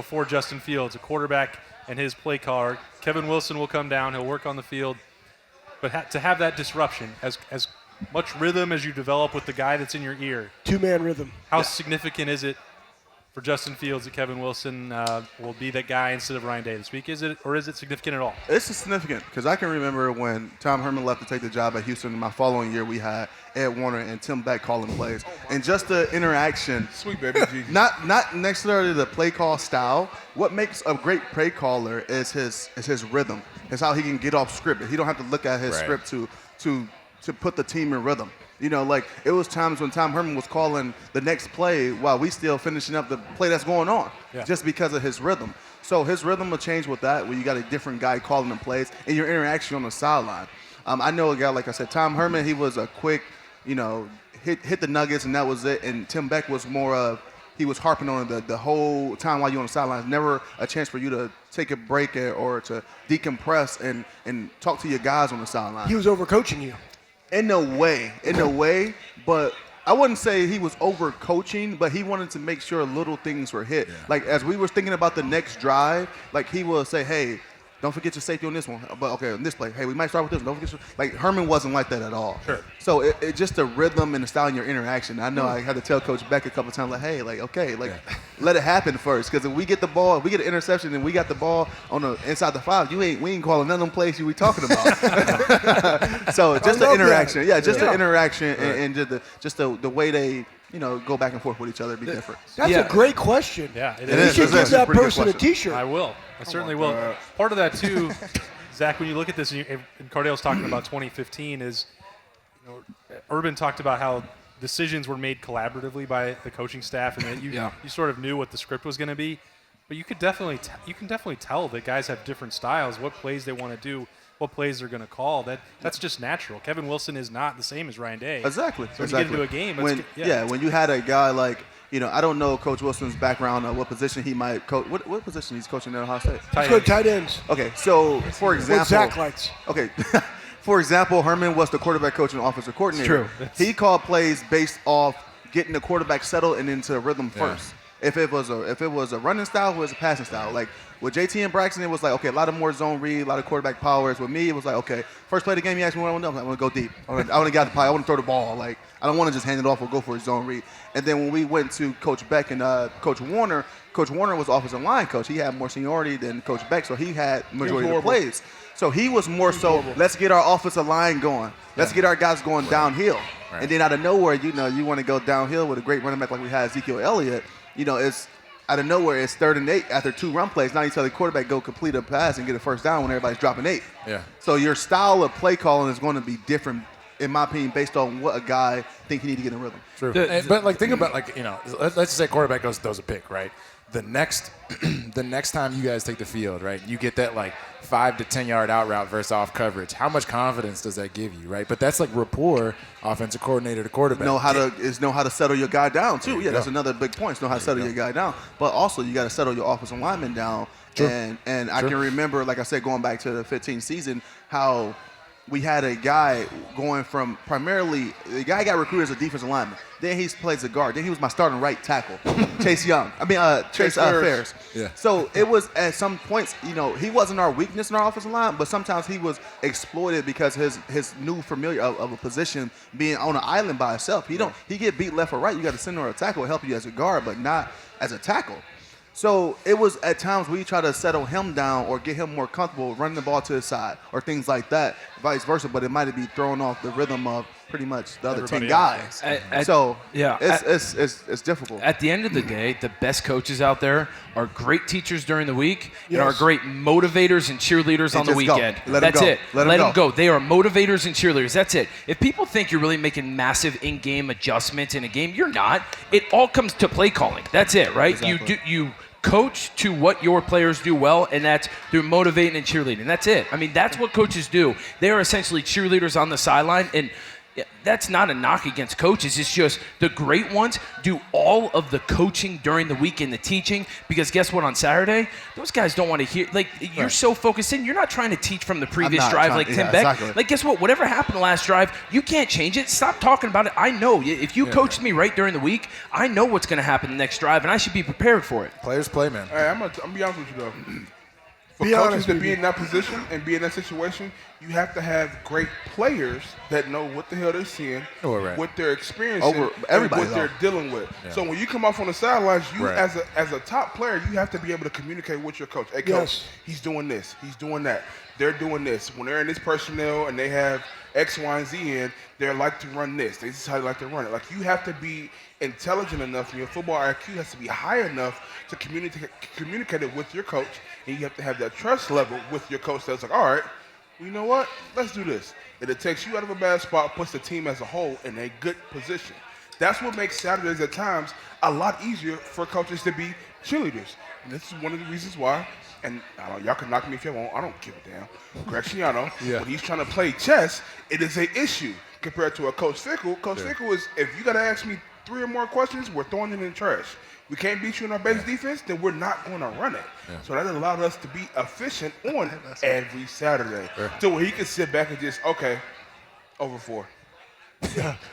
for Justin Fields, a quarterback and his play caller. Kevin Wilson will come down. He'll work on the field. But to have that disruption, as much rhythm as you develop with the guy that's in your ear. Two-man rhythm. How significant is it for Justin Fields that Kevin Wilson will be that guy instead of Ryan Day this week? Is it significant at all? It's significant because I can remember when Tom Herman left to take the job at Houston. My following year, we had Ed Warner and Tim Beck calling plays, and just the interaction. Sweet baby Jesus. Not necessarily the play call style. What makes a great play caller is his rhythm. It's how he can get off script. He don't have to look at his script to put the team in rhythm. It was times when Tom Herman was calling the next play while we still finishing up the play that's going on, just because of his rhythm. So his rhythm will change with that, where you got a different guy calling the plays and your interaction on the sideline. I know a guy, like I said, Tom Herman, he was a quick, hit the nuggets and that was it. And Tim Beck was more of, he was harping on it the whole time while you're on the sidelines. Never a chance for you to take a break or to decompress and talk to your guys on the sideline. He was overcoaching you. In a way, but I wouldn't say he was overcoaching, but he wanted to make sure little things were hit. Yeah. Like, as we were thinking about the next drive, like, he will say, hey, don't forget your safety on this one. But, okay, on this play, hey, we might start with this one. Don't forget like, Herman wasn't like that at all. Sure. So it just the rhythm and the style in your interaction. I know I had to tell Coach Beck a couple of times, like, hey, like, okay, like, let it happen first. Because if we get the ball, if we get an interception and we got the ball on the inside the 5, we ain't calling none of them plays you we talking about. So just the interaction. That. Yeah, just the interaction and just the way they, go back and forth with each other be different. That's a great question. Yeah, it is. You should give that person a T-shirt. I will. I certainly will. Part of that, too, Zach, when you look at this, and Cardale's talking about 2015, is Urban talked about how decisions were made collaboratively by the coaching staff, and that you sort of knew what the script was going to be. But you can definitely tell that guys have different styles, what plays they want to do, what plays they're going to call. That's just natural. Kevin Wilson is not the same as Ryan Day. Exactly. So when you get into a game, when you had a guy like, I don't know Coach Wilson's background or what position he might coach. What position he's coaching at Ohio State? He's good tight ends. Okay, so for example, what Zach likes. Okay, for example, Herman was the quarterback coach and offensive coordinator. True. He called plays based off getting the quarterback settled and into rhythm first. If it was a running style, it was a passing style. Like with JT and Braxton, it was like, okay, a lot of more zone read, a lot of quarterback powers. With me, it was like, okay, first play of the game, you asked me what I want to do. I want to go deep. I want to get the pie. I want to throw the ball. Like, I don't want to just hand it off or go for a zone read. And then when we went to Coach Beck and Coach Warner was offensive line coach. He had more seniority than Coach Beck, so he had majority of the plays. So he was more so, let's get our offensive line going. Let's get our guys going downhill. Right. And then out of nowhere, you want to go downhill with a great running back like we had Ezekiel Elliott. It's out of nowhere, it's 3rd and 8 after 2 run plays. Now you tell the quarterback go complete a pass and get a first down when everybody's dropping 8. Yeah. So your style of play calling is going to be different, in my opinion, based on what a guy think he need to get in rhythm. True. But think about let's just say quarterback throws a pick, right? The next time you guys take the field, right? You get that 5 to 10 yard out route versus off coverage. How much confidence does that give you, right? But that's like rapport, offensive coordinator to quarterback. Know how to settle your guy down too. Yeah, that's another big point. Know how to settle your guy down. But also you got to settle your offensive lineman down. True. And I can remember, like I said, going back to the 15 season, how we had a guy going from primarily – the guy got recruited as a defensive lineman. Then he plays a guard. Then he was my starting right tackle, Chase Ferris. Yeah. So it was at some points, he wasn't our weakness in our offensive line, but sometimes he was exploited because his new familiar of a position being on an island by himself. He get beat left or right. You got to send or a tackle to help you as a guard, but not as a tackle. So it was at times we try to settle him down or get him more comfortable running the ball to his side or things like that, vice versa. But it might be throwing off the rhythm of pretty much the other 10 guys. It's difficult. At the end of the day, the best coaches out there are great teachers during the week and are great motivators and cheerleaders on the weekend. That's it. Let them go. They are motivators and cheerleaders. That's it. If people think you're really making massive in-game adjustments in a game, you're not. It all comes to play calling. That's it, right? Exactly. You coach to what your players do well, and that's through motivating and cheerleading. That's it. I mean, that's what coaches do. They are essentially cheerleaders on the sideline, and that's not a knock against coaches. It's just the great ones do all of the coaching during the week and the teaching, because guess what? On Saturday, those guys don't want to hear. You're so focused in. You're not trying to teach from the previous drive Tim Beck. Exactly. Guess what? Whatever happened last drive, you can't change it. Stop talking about it. I know. If you coached me right during the week, I know what's going to happen the next drive, and I should be prepared for it. Players play, man. Hey, I'm going to be honest with you, though. For coaches to be in that position and be in that situation, you have to have great players that know what the hell they're seeing, what they're experiencing, and what they're dealing with. Yeah. So when you come off on the sidelines, you as a top player, you have to be able to communicate with your coach. Hey, coach, he's doing this, he's doing that. They're doing this. When they're in this personnel and they have X, Y, and Z in, they like to run this. This is how they like to run it. You have to be intelligent enough, and your football IQ has to be high enough to communicate it with your coach. And you have to have that trust level with your coach that's all right, you know what? Let's do this. And it takes you out of a bad spot, puts the team as a whole in a good position. That's what makes Saturdays at times a lot easier for coaches to be cheerleaders. And this is one of the reasons why, and y'all can knock me if you want, I don't give a damn. Graziano, when he's trying to play chess, it is an issue compared to a Coach Fickle. Coach Fickle is, if you got to ask me 3 or more questions, we're throwing it in the trash. We can't beat you in our base defense, then we're not going to run it. Yeah. So that allowed us to be efficient on every Saturday. Sure. So where he could sit back and just, okay, over 4.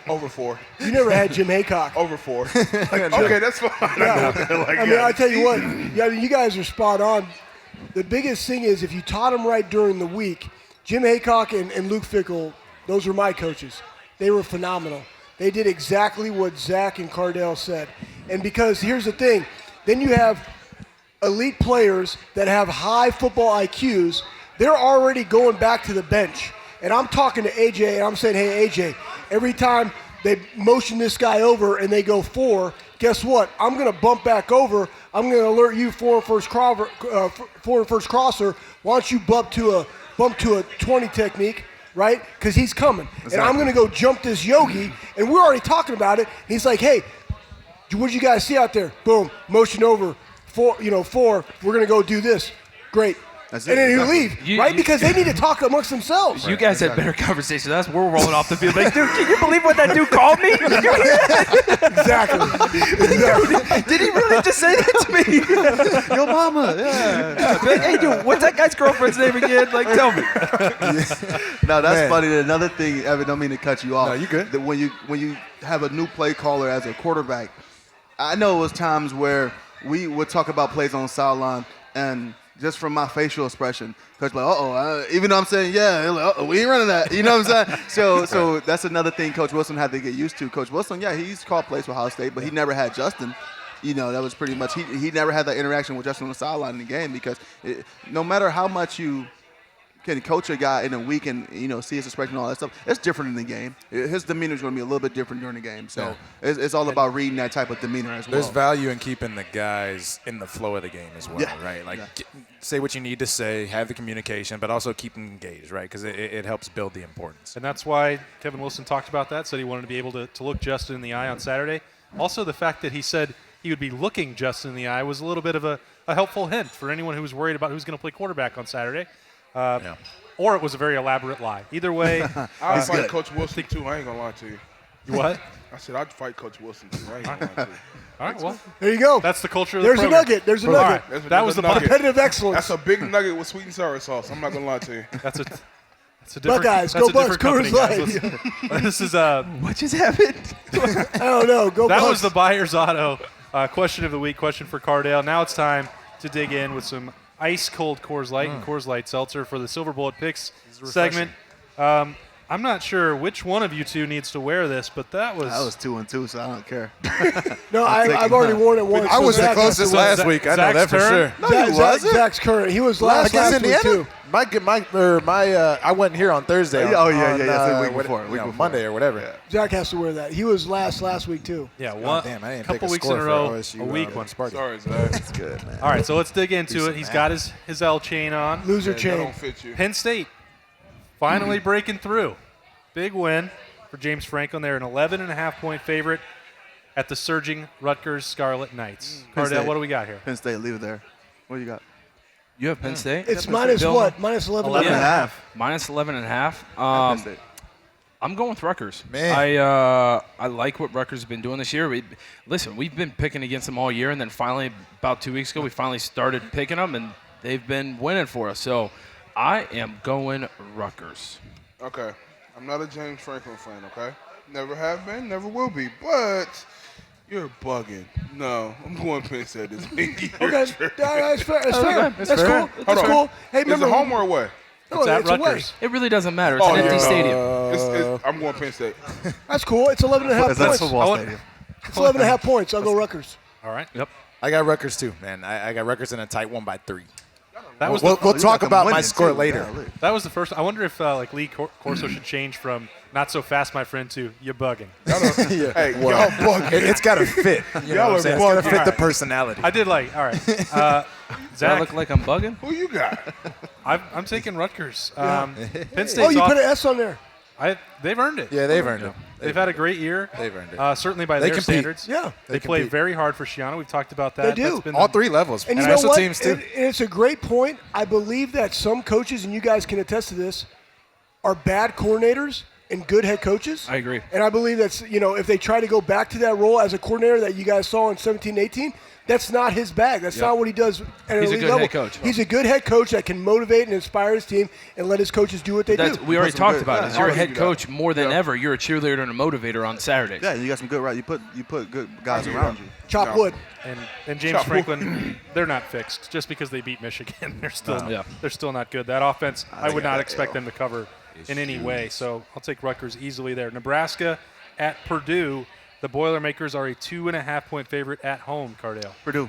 Over 4. You never had Jim Haycock. Over 4. Like, okay, that's fine. Yeah. I mean, I tell you what, you guys are spot on. The biggest thing is if you taught them right during the week, Jim Haycock and Luke Fickell, those were my coaches. They were phenomenal. They did exactly what Zach and Cardale said. And because here's the thing, then you have elite players that have high football IQs. They're already going back to the bench. And I'm talking to AJ, and I'm saying, hey, AJ, every time they motion this guy over and they go 4, guess what? I'm going to bump back over. I'm going to alert you for first crosser. Why don't you bump to a 20 technique, right? Because he's coming. Exactly. And I'm going to go jump this Yogi, and we're already talking about it. He's like, hey, what did you guys see out there? Boom, motion over, 4. We're going to go do this. Great. And then you leave, right? Because they need to talk amongst themselves. You guys had better conversation than us. We're rolling off the field like, dude, can you believe what that dude called me? Did you hear that? Exactly. Did he really just say that to me? Yo, mama. Yeah. Hey, dude, what's that guy's girlfriend's name again? Like, tell me. No, that's funny. Another thing, Evan, don't mean to cut you off. No, you good. That when you have a new play caller as a quarterback, I know it was times where we would talk about plays on the sideline and just from my facial expression, Coach like, even though I'm saying, yeah, like, we ain't running that. You know what I'm saying? So that's another thing Coach Wilson had to get used to. Coach Wilson, yeah, he's called plays for Ohio State, but he never had Justin. That was pretty much, he never had that interaction with Justin on the sideline in the game because no matter how much you can coach a guy in a week and, see his expression and all that stuff, it's different in the game. His demeanor is going to be a little bit different during the game. So it's all about reading that type of demeanor as well. There's value in keeping the guys in the flow of the game as well, right? Like, say what you need to say, have the communication, but also keep them engaged, right? Because it helps build the importance. And that's why Kevin Wilson talked about that, said he wanted to be able to look Justin in the eye on Saturday. Also, the fact that he said he would be looking Justin in the eye was a little bit of a helpful hint for anyone who was worried about who's going to play quarterback on Saturday. Or it was a very elaborate lie. Either way. I'll fight Coach Wilson, too. I ain't going to lie to you. You what? I said I'd fight Coach Wilson, too. I ain't going to lie to you. All right, well. There you go. That's the culture of the program. There's a nugget. Right. That was the nugget. Competitive excellence. That's a big nugget with sweet and sour sauce. I'm not going to lie to you. That's a different Buckeyes, that's go a different Bucks, company, guys. This is what just happened? I don't know. Go That Bucks. was the Buyers Auto question of the week, question for Cardale. Now it's time to dig in with some ice-cold Coors Light and Coors Light Seltzer for the Silver Bullet Picks segment. I'm not sure which one of you two needs to wear this, but that was 2 and 2, so I don't care. No, I've already worn it once. I was the closest last week. I know that for sure. No, he wasn't. Zach's current. He was last week, too. I went here on Thursday. The week before. Monday or whatever. Yeah. Zach has to wear that. He was last week, too. Yeah, damn, I didn't couple take a weeks score in a for row, OSU, a week. Sorry, Zach. That's good, man. All right, so let's dig into it. He's got his L chain on. Loser That chain. don't fit you. Penn State finally breaking through. Big win for James Franklin. They're an 11.5-point favorite at the surging Rutgers Scarlet Knights. Cardale, what do we got here? Penn State, leave it there. What do you got? You have Penn State? It's minus what? Minus 11 11 and a half. Minus 11.5. Penn State. I'm going with Rutgers. Man. I like what Rutgers has been doing this year. We've been picking against them all year, and then finally, about 2 weeks ago, we finally started picking them, and they've been winning for us. So I am going Rutgers. Okay. I'm not a James Franklin fan, okay? Never have been, never will be. But you're bugging. No, I'm going Penn State this week. Okay, that's fair. That's fair. That's cool. That's cool. Hey, Is remember it home or away? No, It's at it's away. Rutgers. It really doesn't matter. It's an empty stadium. I'm going Penn State. That's cool. It's 11.5 That's points. football stadium. It's 11.5 points. I'll go Rutgers. All right. Yep. I got Rutgers too, man. I got Rutgers in a tight 1 by 3. That was We'll you talk got them about my winning, score too. later. Yeah, that was the first. I wonder if Lee Corso should change from "not so fast, my friend" to "you bugging." Hey, y'all bugging. It's got to fit. You know what I'm saying? It's got to fit the personality. I did like. All right, Does that Zach. look like I'm bugging? Who you got? I'm taking Rutgers. Penn State's Oh, you off. put an S on there. They've earned it. Yeah, they've earned it. They've had a great year. They've earned it. Certainly by They their compete. standards. Yeah. They play compete. very hard for Shiano. We've talked about that. They do. That's been All 3 levels. And you Special know what? teams too. And it's a great point. I believe that some coaches, and you guys can attest to this, are bad coordinators and good head coaches. I agree. And I believe that's, if they try to go back to that role as a coordinator that you guys saw in 17-18, that's not his bag. That's not what he does at He's an a elite good level. head coach. He's a good head coach that can motivate and inspire his team and let his coaches do what they do. We already talked about it. Yeah, You're a I'll head give you coach more than ever. You're a cheerleader and a motivator on Saturdays. Yeah, you got some good right. You put good guys around you. Chop wood. And James Franklin, they're not fixed just because they beat Michigan. They're still not good. That offense, I would not expect them to cover in any way. So I'll take Rutgers easily there. Nebraska at Purdue. The Boilermakers are a 2.5-point favorite at home. Cardale. Purdue.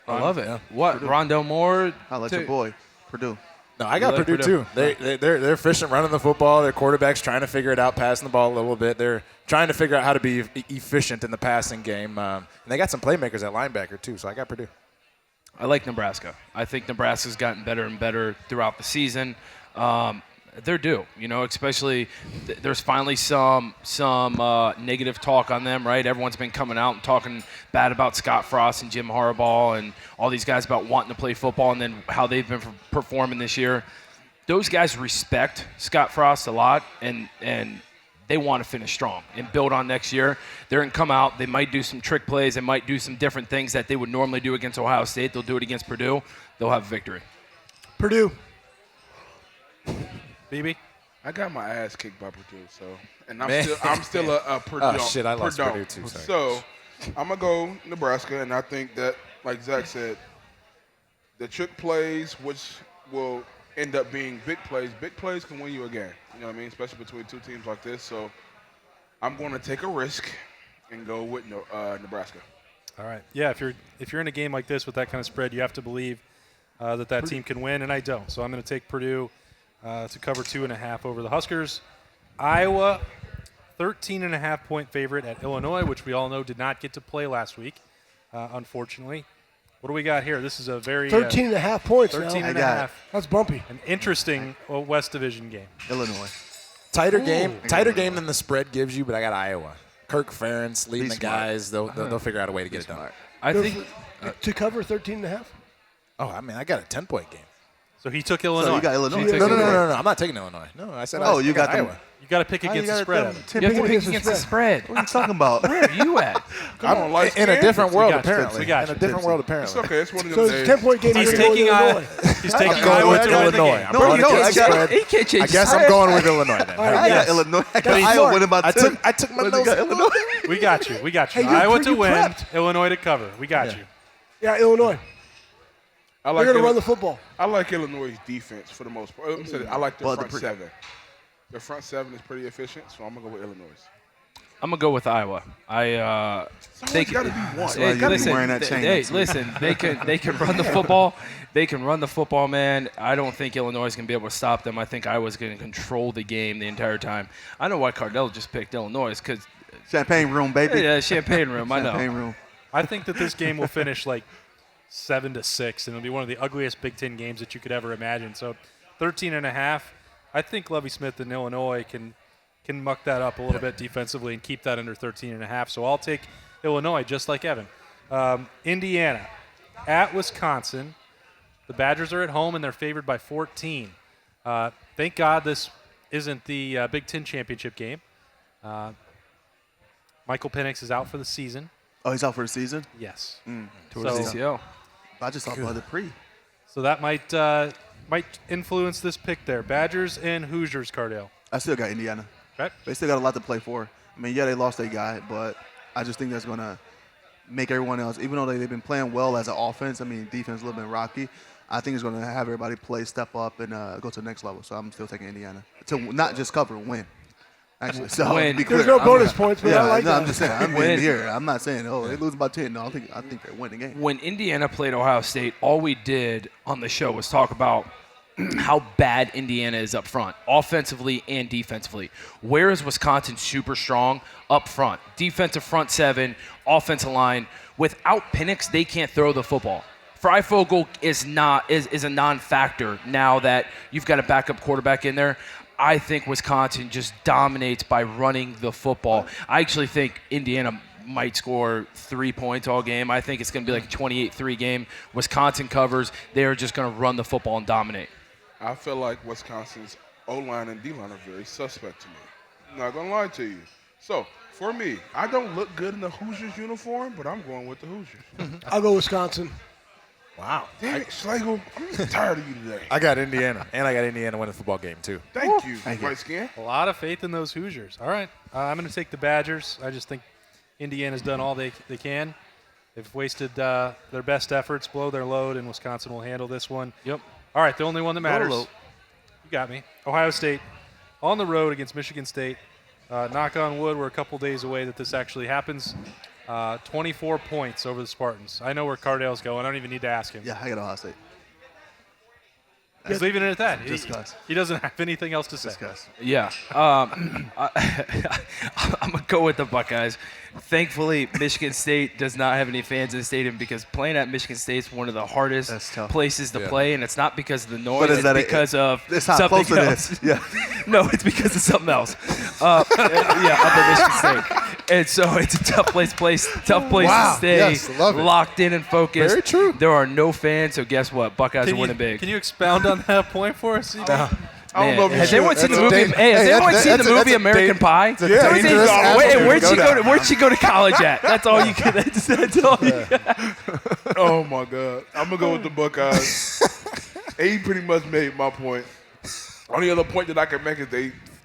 I love it. What? Rondell Moore? I like your boy. Purdue. No, I got Purdue too. They're efficient running the football. Their quarterback's trying to figure it out, passing the ball a little bit. They're trying to figure out how to be efficient in the passing game. And they got some playmakers at linebacker too, so I got Purdue. I like Nebraska. I think Nebraska's gotten better and better throughout the season. They're due, especially there's finally some negative talk on them, right? Everyone's been coming out and talking bad about Scott Frost and Jim Harbaugh and all these guys about wanting to play football and then how they've been performing this year. Those guys respect Scott Frost a lot, and they want to finish strong and build on next year. They're going to come out. They might do some trick plays. They might do some different things that they would normally do against Ohio State. They'll do it against Purdue. They'll have a victory. Purdue. BB? I got my ass kicked by Purdue, and I'm still a Purdue. Oh shit, I lost Purdue too. Sorry. So I'm gonna go Nebraska, and I think that, like Zach said, the trick plays, which will end up being big plays. Big plays can win you a game. You know what I mean? Especially between two teams like this. So I'm going to take a risk and go with Nebraska. All right. Yeah, if you're in a game like this with that kind of spread, you have to believe that team can win, and I don't. So I'm going to take Purdue to cover 2.5 over the Huskers. Iowa, 13.5-point favorite at Illinois, which we all know did not get to play last week, unfortunately. What do we got here? This is a very 13.5 points. 13.5. That's bumpy. An interesting West Division game. Illinois. Tighter game than the spread gives you, but I got Iowa. Kirk Ferentz leading the guys. They'll figure out a way to get it done. I think to cover 13.5. Oh, I mean, I got a 10-point game. So he took Illinois. So you got Illinois. No. I'm not taking Illinois. No, I said you got Iowa. You got to pick against the spread. you have to pick against the spread. What are you talking about? Where are you at? Come on, in a different world, apparently. In a different world, apparently. It's okay. It's one of So them it's a days. 10-point game. He's You're taking going Illinois. He's taking I'm going Iowa with to win the Illinois. game. I'm No, going no, against the spread. He can't change I guess I'm going with Illinois then. I got Illinois. I got Iowa winning by 10. I took my nose. Illinois. We got you. Hey, you're Iowa to pretty win, prepped. Illinois to cover. We got you. Yeah, Illinois. I They're going to run the football. I like Illinois' defense for the most part. I like their Well, front seven. Their front seven is pretty efficient, so I'm going to go with Illinois. I'm gonna go with Iowa. They got to be one. Why you be wearing that chain? Listen, they can run the football. They can run the football, man. I don't think Illinois is gonna be able to stop them. I think Iowa's gonna control the game the entire time. I know why Cardale just picked Illinois because Champagne room, baby. yeah, champagne room. I know. Champagne room. I think that this game will finish like 7-6, and it'll be one of the ugliest Big Ten games that you could ever imagine. So 13.5. I think Lovie Smith in Illinois can muck that up a little bit defensively and keep that under 13.5. So I'll take Illinois, just like Evan. Indiana at Wisconsin. The Badgers are at home, and they're favored by 14. Thank God this isn't the Big Ten championship game. Michael Penix is out for the season. Oh, he's out for the season? Yes. Towards ACL. I just thought about the pre. So that might influence this pick there. Badgers and Hoosiers, Cardale. I still got Indiana. Okay. They still got a lot to play for. I mean, yeah, they lost their guy, but I just think that's going to make everyone else, even though they've been playing well as an offense, I mean, defense a little bit rocky, I think it's going to have everybody play, step up, and go to the next level. So I'm still taking Indiana. To not just cover, win. Actually, so Win. be clear. There's no bonus points, but I like that. I'm just saying, I'm Win. winning here. I'm not saying, they lose by 10. No, I think they win the game. When Indiana played Ohio State, all we did on the show was talk about how bad Indiana is up front, offensively and defensively. Where is Wisconsin super strong? Up front. Defensive front seven, offensive line. Without Penix, they can't throw the football. Freifogel is a non-factor now that you've got a backup quarterback in there. I think Wisconsin just dominates by running the football. I actually think Indiana might score 3 points all game. I think it's going to be like a 28-3 game. Wisconsin covers. They're just going to run the football and dominate. I feel like Wisconsin's O-line and D-line are very suspect to me. I'm not going to lie to you. So, for me, I don't look good in the Hoosiers uniform, but I'm going with the Hoosiers. I'll go Wisconsin. Wow. Damn it, Schlegel. I'm tired of you today. I got Indiana, and I got Indiana winning the football game too. Thank you, White Skin. A lot of faith in those Hoosiers. All right. I'm going to take the Badgers. I just think Indiana's done all they can. They've wasted their best efforts, blow their load, and Wisconsin will handle this one. Yep. All right, the only one that matters. Low. You got me. Ohio State on the road against Michigan State. Knock on wood, we're a couple days away that this actually happens. 24 points over the Spartans. I know where Cardale's going. I don't even need to ask him. Yeah, I got Ohio State. He's leaving it at that. Discuss. He doesn't have anything else to say. Discuss. Yeah. I'm going to go with the Buckeyes. Thankfully, Michigan State does not have any fans in the stadium because playing at Michigan State is one of the hardest places to play, and it's not because of the noise. It's because of something else. Yeah. No, it's because of something else. Up at Michigan State. And so it's a tough place to stay locked in and focused. Very true. There are no fans, so guess what? Buckeyes are winning big. Can you expound on that point for us? I don't know if you has should. anyone seen the movie? Has anyone seen the movie American Pie? Where'd she go to college at? That's all you can. That's all you got. Oh my God! I'm gonna go with the Buckeyes. He pretty much made my point. Only other point that I can make is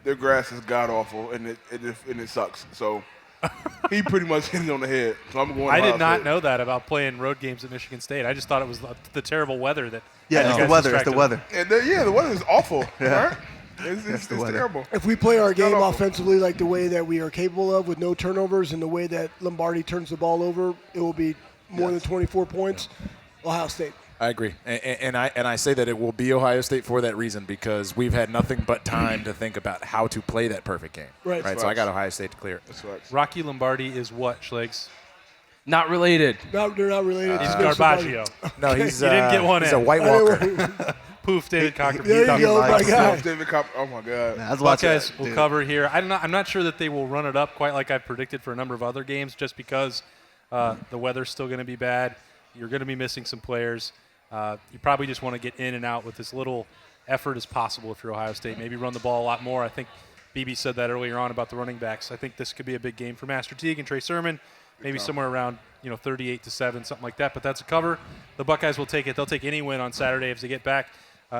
their grass is god awful and it sucks. So he pretty much hit it on the head. So I'm going. I did not know that about playing road games at Michigan State. I just thought it was the terrible weather that. Yeah, it's the weather. It's the weather. And the weather is awful. Right? It's terrible. If we play our game offensively like the way that we are capable of with no turnovers and the way that Lombardi turns the ball over, it will be more than 24 points. Ohio State. I agree, and I say that it will be Ohio State for that reason because we've had nothing but time to think about how to play that perfect game. Right. So I got Ohio State to clear it. That's right. Rocky Lombardi is what, Schlegs? Not related. They're not related. He's Garbaggio. No, he's You didn't get one he's in. a White Walker. Poof, David Cocker. There you go, my guy. David Cobb. Oh my God. Nah, Buckeyes will cover here. I'm not sure that they will run it up quite like I've predicted for a number of other games, just because the weather's still going to be bad. You're going to be missing some players. You probably just want to get in and out with as little effort as possible if you're Ohio State. Maybe run the ball a lot more. I think BB said that earlier on about the running backs. I think this could be a big game for Master Teague and Trey Sermon. Maybe somewhere around 38-7, something like that. But that's a cover. The Buckeyes will take it. They'll take any win on Saturday as they get back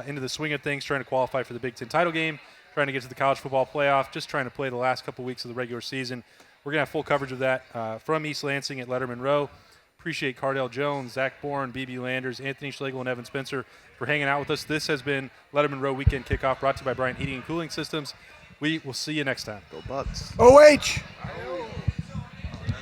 into the swing of things, trying to qualify for the Big Ten title game, trying to get to the college football playoff, just trying to play the last couple weeks of the regular season. We're going to have full coverage of that from East Lansing at Lettermen Row. Appreciate Cardale Jones, Zach Boren, BB Landers, Anthony Schlegel, and Evan Spencer for hanging out with us. This has been Lettermen Row Weekend Kickoff, brought to you by Bryant Heating and Cooling Systems. We will see you next time. Go Bucks. OH!